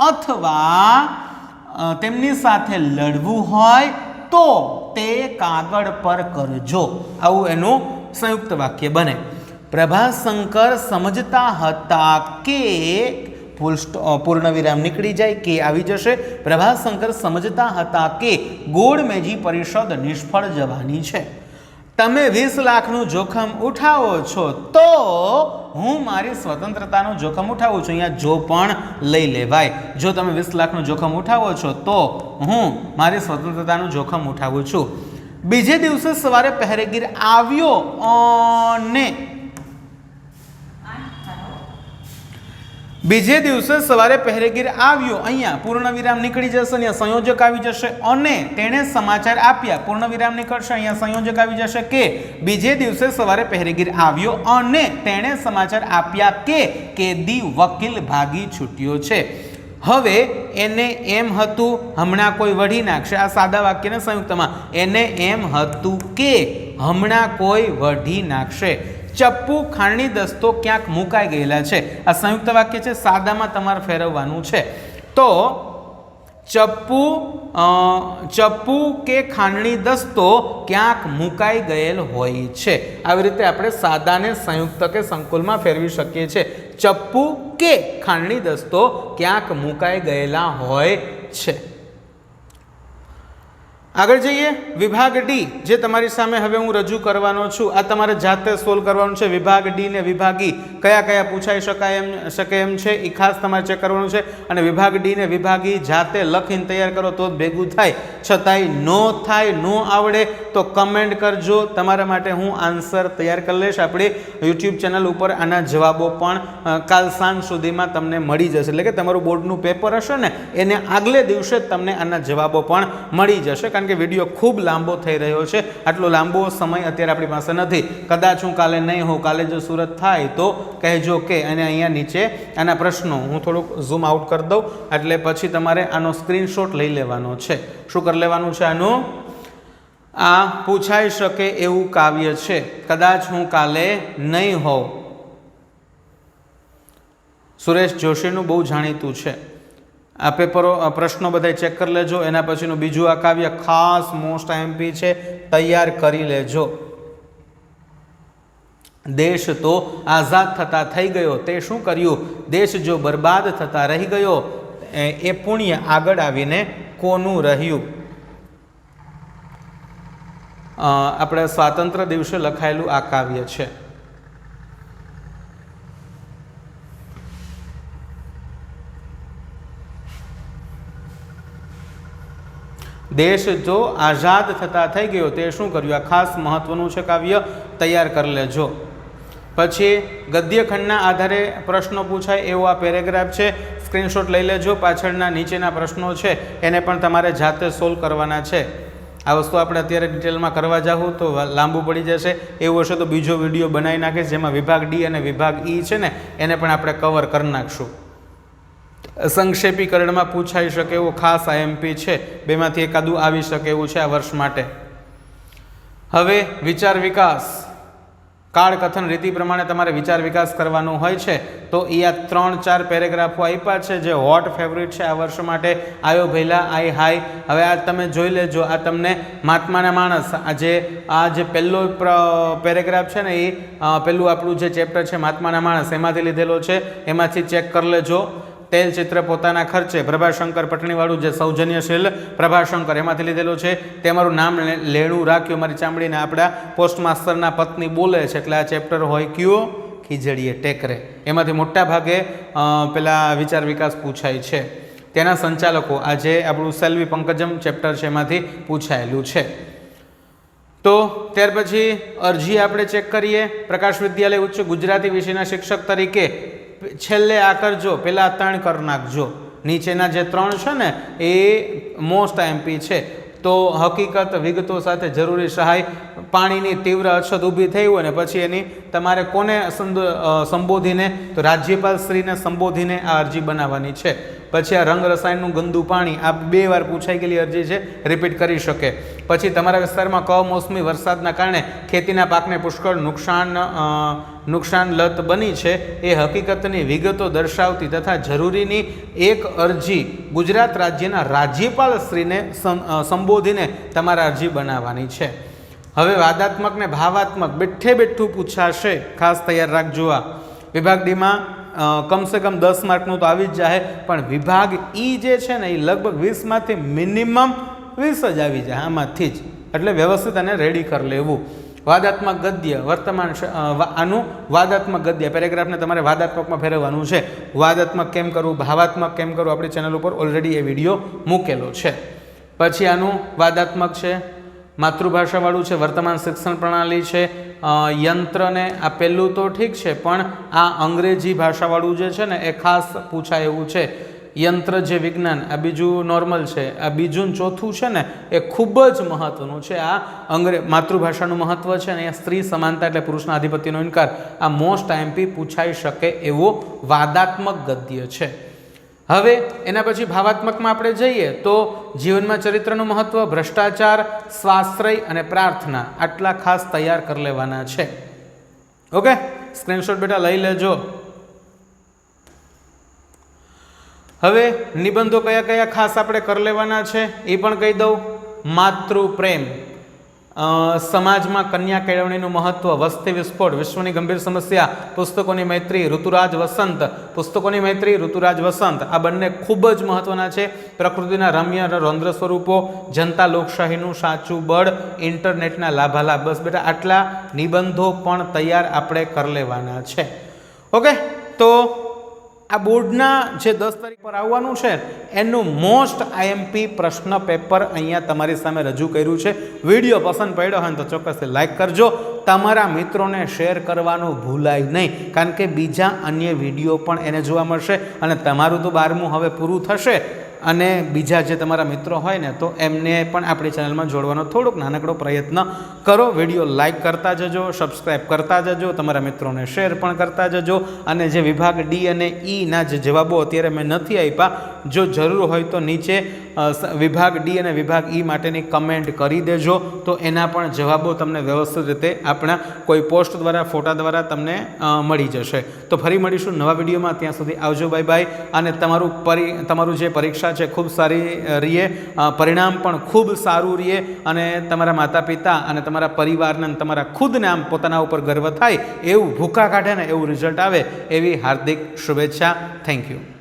અથવા તેમની સાથે લડવું હોય તો તે કાગળ પર કરજો. આવું એનું સંયુક્ત વાક્ય બને. પ્રભાશંકર સમજતા હતા કે પૂર્ણ વિરામ નીકળી જાય, કે આવી જશે. પ્રભાશંકર સમજતા હતા કે ગોળમેજી પરિષદ નિષ્ફળ જવાની છે. તમે 20 લાખનું જોખમ ઉઠાવો છો તો હું મારી સ્વતંત્રતાનું જોખમ ઉઠાવું છું. અહીંયા જો પણ લઈ લેવાય. જો તમે 20 લાખનું જોખમ ઉઠાવો છો તો હું મારી સ્વતંત્રતાનું જોખમ ઉઠાવું છું. બીજે દિવસે સવારે પહેરેગીર આવ્યો અને બીજે દિવસે સવારે પહેરેગીર આવ્યો, અહીંયા પૂર્ણ વિરામ નીકળી જશે, અહીંયા સંયોજક આવી જશે અને તેણે સમાચાર આપ્યા. પૂર્ણ વિરામ નીકળશે, અહીંયા સંયોજક આવી જશે કે બીજે દિવસે સવારે પહેરેગીર આવ્યો અને તેણે સમાચાર આપ્યા કે કેદી વકીલ ભાગી છૂટ્યો છે. હવે એને એમ હતું હમણાં કોઈ વઢી નાખશે. આ સાદા વાક્યને સંયુક્તમાં એને એમ હતું કે હમણાં કોઈ વઢી નાખશે. ચપ્પુ ખાંડની દસ્તો ક્યાંક મુકાઈ ગયેલા છે. આ સંયુક્ત વાક્ય છે, સાદામાં તમારે ફેરવવાનું છે. તો ચપ્પુ કે ખાંડની દસ્તો ક્યાંક મુકાઈ ગયેલ હોય છે. આવી રીતે આપણે સાદાને સંયુક્ત કે સંકુલમાં ફેરવી શકીએ છીએ. ચપ્પુ કે ખાંડની દસ્તો ક્યાંક મુકાઈ ગયેલા હોય છે. આગળ જઈએ. વિભાગ ડી જે તમારી સામે હવે હું રજૂ કરવાનો છું, આ તમારે જાતે સોલ્વ કરવાનું છે. વિભાગ ડી ને વિભાગ ઈ કયા કયા પૂછાઈ શકે એમ છે એ ખાસ તમારે ચેક કરવાનું છે. અને વિભાગ ડી ને વિભાગ ઈ જાતે લખીને તૈયાર કરો તો જ ભેગું થાય. છતાંય નો થાય, નો આવડે તો કમેન્ટ કરજો. તમારા માટે હું આન્સર તૈયાર કરી લઈશ. આપણી યુટ્યુબ ચેનલ ઉપર આના જવાબો પણ કાલ સાંજ સુધીમાં તમને મળી જશે. એટલે કે તમારું બોર્ડનું પેપર હશે ને એને આગલે દિવસે જ તમને આના જવાબો પણ મળી જશે. કારણ કે વિડીયો ખૂબ લાંબો થઈ રહ્યો છે. આટલો લાંબો સમય અત્યારે આપણી પાસે નથી. કદાચ હું કાલે નહીં હોઉં, કાલે જો સુરત થાય તો કહેજો કે. અને અહીંયા નીચે આના પ્રશ્નો હું થોડુંક ઝૂમ આઉટ કરી દઉં એટલે પછી તમારે આનો સ્ક્રીનશોટ લઈ લેવાનો છે. શું કરી લેવાનું છે આનું? આ પૂછાઈ શકે એવું કાવ્ય છે. કદાચ હું કાલે નહીં હોઉં, સુરેશ જોશીનું બહુ જાણીતું છે. આ પેપરો પ્રશ્નો બધા ચેક કરી લેજો. એના પછીનું બીજું આ કાવ્ય ખાસ મોસ્ટ આઈએમપી છે, તૈયાર કરી લેજો. દેશ તો આઝાદ થતા થઈ ગયો, તે શું કર્યું? દેશ જો બરબાદ થતા રહી ગયો, એ પુણ્ય આગળ આવીને કોનું રહ્યું? આપણે સ્વાતંત્ર્ય દિવસે લખાયેલું આ કાવ્ય છે. દેશ જો આઝાદ થતા થઈ ગયો, તે શું કર્યું? આ ખાસ મહત્વનું છે કાવ્ય, તૈયાર કરી લેજો. પછી ગદ્યખંડના આધારે પ્રશ્નો પૂછાય એવો આ પેરેગ્રાફ છે. સ્ક્રીનશોટ લઈ લેજો. પાછળના નીચેના પ્રશ્નો છે એને પણ તમારે જાતે સોલ્વ કરવાના છે. આ વસ્તુ આપણે અત્યારે ડિટેલમાં કરવા જાઉં તો લાંબુ પડી જશે. એવું હશે તો બીજો વિડીયો બનાવી નાખીશ જેમાં વિભાગ ડી અને વિભાગ ઈ છે ને એને પણ આપણે કવર કરી નાખશું. સંક્ષેપીકરણમાં પૂછાઈ શકે એવું ખાસ આઈએમપી છે. બેમાંથી એકાદું આવી શકે એવું છે આ વર્ષ માટે. હવે વિચાર વિકાસ, કાળકથન રીતિ પ્રમાણે તમારે વિચાર વિકાસ કરવાનો હોય છે. તો એ આ 3-4 પેરેગ્રાફો આપ્યા છે જે હોટ ફેવરિટ છે આ વર્ષ માટે. આયો ભૈલા, આઈ હાય. હવે આ તમે જોઈ લેજો. આ તમને મહાત્માના માણસ, આ જે પહેલો પેરેગ્રાફ છે ને એ પહેલું આપણું જે ચેપ્ટર છે મહાત્માના માણસ એમાંથી લીધેલો છે. એમાંથી ચેક કરી લેજો. તેલ ચિત્ર પોતાના ખર્ચે, પ્રભાશંકર પટણીવાળું જે સૌજન્યશીલ પ્રભાશંકર એમાંથી લીધેલો છે. તમારું નામ લેણું રાખ્યું મારી ચામડીને, આપણા પોસ્ટ માસ્ટરના પત્ની બોલે છે એટલે આ ચેપ્ટર હોય કયો? ખીજડીએ ટેકરે. એમાંથી મોટા ભાગે પેલા વિચાર વિકાસ પૂછાય છે. તેના સંચાલકો, આજે આપણું સેલ્વી પંકજમ ચેપ્ટર છે એમાંથી પૂછાયેલું છે. તો ત્યાર પછી અરજી આપણે ચેક કરીએ. પ્રકાશ વિદ્યાલય ઉચ્ચ ગુજરાતી વિષયના શિક્ષક તરીકે છેલ્લે આ કરજો, પેલા 3 કરી નાખજો. નીચેના જે 3 છે ને એ મોસ્ટ આઈએમપી છે. તો હકીકત વિગતો સાથે જરૂરી સહાય, પાણીની તીવ્ર અછત ઊભી થઈ હોય ને પછી એની તમારે કોને સંબોધીને, તો રાજ્યપાલ શ્રીને સંબોધીને આ અરજી બનાવવાની છે. પછી આ રંગ રસાયણનું ગંદુ પાણી, આ 2 વાર પૂછાઈ ગયેલી અરજી છે, રિપીટ કરી શકે. પછી તમારા વિસ્તારમાં કમોસમી વરસાદના કારણે ખેતીના પાકને પુષ્કળ નુકસાનલત બની છે એ હકીકતની વિગતો દર્શાવતી તથા જરૂરીની એક અરજી ગુજરાત રાજ્યના રાજ્યપાલ શ્રીને સંબોધીને તમારે અરજી બનાવવાની છે. હવે વાદાત્મક ને ભાવાત્મક બેઠું પૂછાશે, ખાસ તૈયાર રાખજો. આ વિભાગ ડીમાં કમસે કમ 10 માર્કનું તો આવી જ જાય, પણ વિભાગ ઈ જે છે ને એ લગભગ 20માંથી મિનિમમ 20 જ આવી જાય આમાંથી જ. એટલે વ્યવસ્થિત અને રેડી કરી લેવું. વાદાત્મક ગદ્ય, વર્તમાન આનું વાદાત્મક ગદ્ય પેરેગ્રાફને તમારે વાદાત્મકમાં ફેરવવાનું છે. વાદાત્મક કેમ કરવું, ભાવાત્મક કેમ કરવું, આપણી ચેનલ ઉપર ઓલરેડી એ વિડીયો મૂકેલો છે. પછી આનું વાદાત્મક છે, માતૃભાષાવાળું છે, વર્તમાન શિક્ષણ પ્રણાલી છે, યંત્રને આ પહેલું તો ઠીક છે, પણ આ અંગ્રેજી ભાષાવાળું જે છે ને એ ખાસ પૂછાય એવું છે. યંત્ર જે વિજ્ઞાન, આ બીજું નોર્મલ છે, આ બીજું ચોથું છે ને એ ખૂબ જ મહત્વનું છે. આ માતૃભાષાનું મહત્વ છે ને અહીંયા સ્ત્રી સમાનતા એટલે પુરુષના આધિપત્યનો ઇનકાર, આ મોસ્ટ આઈએમપી પૂછાઈ શકે એવો વાદાત્મક ગદ્ય છે. હવે એના પછી ભાવાત્મકમાં આપણે જઈએ તો જીવનમાં ચરિત્રનું મહત્વ, ભ્રષ્ટાચાર, સ્વાશ્રય અને પ્રાર્થના, આટલા ખાસ તૈયાર કરી લેવાના છે. ઓકે, સ્ક્રીનશોટ બેટા લઈ લેજો. હવે નિબંધો કયા કયા ખાસ આપણે કરી લેવાના છે એ પણ કહી દઉં. માતૃપ્રેમ, સમાજમાં કન્યા કેળવણીનું મહત્વ, વસ્તી વિસ્ફોટ, વિશ્વની ગંભીર સમસ્યા, પુસ્તકોની મૈત્રી, ઋતુરાજ વસંત. પુસ્તકોની મૈત્રી, ઋતુરાજ વસંત આ બંને ખૂબ જ મહત્વના છે. પ્રકૃતિના રમ્ય અને રૌદ્ર સ્વરૂપો, જનતા લોકશાહીનું સાચું બળ, ઇન્ટરનેટના લાભાલાભ. બસ બેટા આટલા નિબંધો પણ તૈયાર આપણે કરી લેવાના છે. ઓકે, તો આ બોર્ડના જે 10 તારીખ પર આવવાનું છે એનું મોસ્ટ આઈએમપી પ્રશ્ન પેપર અહીંયા તમારી સામે રજૂ કર્યું છે. વિડીયો પસંદ પડ્યો હોય તો ચોક્કસથી લાઈક કરજો. તમારા મિત્રોને શેર કરવાનું ભૂલાય નહીં, કારણ કે બીજા અન્ય વિડીયો પણ એને જોવા મળશે. અને તમારું તો 12મું હવે પૂરું થશે અને બીજા જે તમારા મિત્રો હોય ને તો એમને પણ આપણી ચેનલમાં જોડવાનો થોડોક નાનકડો પ્રયત્ન કરો. વિડીયો લાઈક કરતા જજો, સબસ્ક્રાઈબ કરતા જજો, તમારા મિત્રોને શેર પણ કરતા જજો. અને જે વિભાગ ડી અને ઈના જે જવાબો અત્યારે મેં નથી આપ્યા, જો જરૂર હોય તો નીચે વિભાગ ડી અને વિભાગ ઈ માટેની કમેન્ટ કરી દેજો, તો એના પણ જવાબો તમને વ્યવસ્થિત રીતે આપણા કોઈ પોસ્ટ દ્વારા, ફોટા દ્વારા તમને મળી જશે. તો ફરી મળીશું નવા વિડીયોમાં. ત્યાં સુધી આવજો, બાય બાય. અને તમારું જે પરીક્ષા છે ખૂબ સારી રહીએ, પરિણામ પણ ખૂબ સારું રહીએ અને તમારા માતા પિતા અને તમારા પરિવારને તમારા ખુદને આમ પોતાના ઉપર ગર્વ થાય એવું, ભૂકા કાઢે ને એવું રિઝલ્ટ આવે એવી હાર્દિક શુભેચ્છા. Thank you.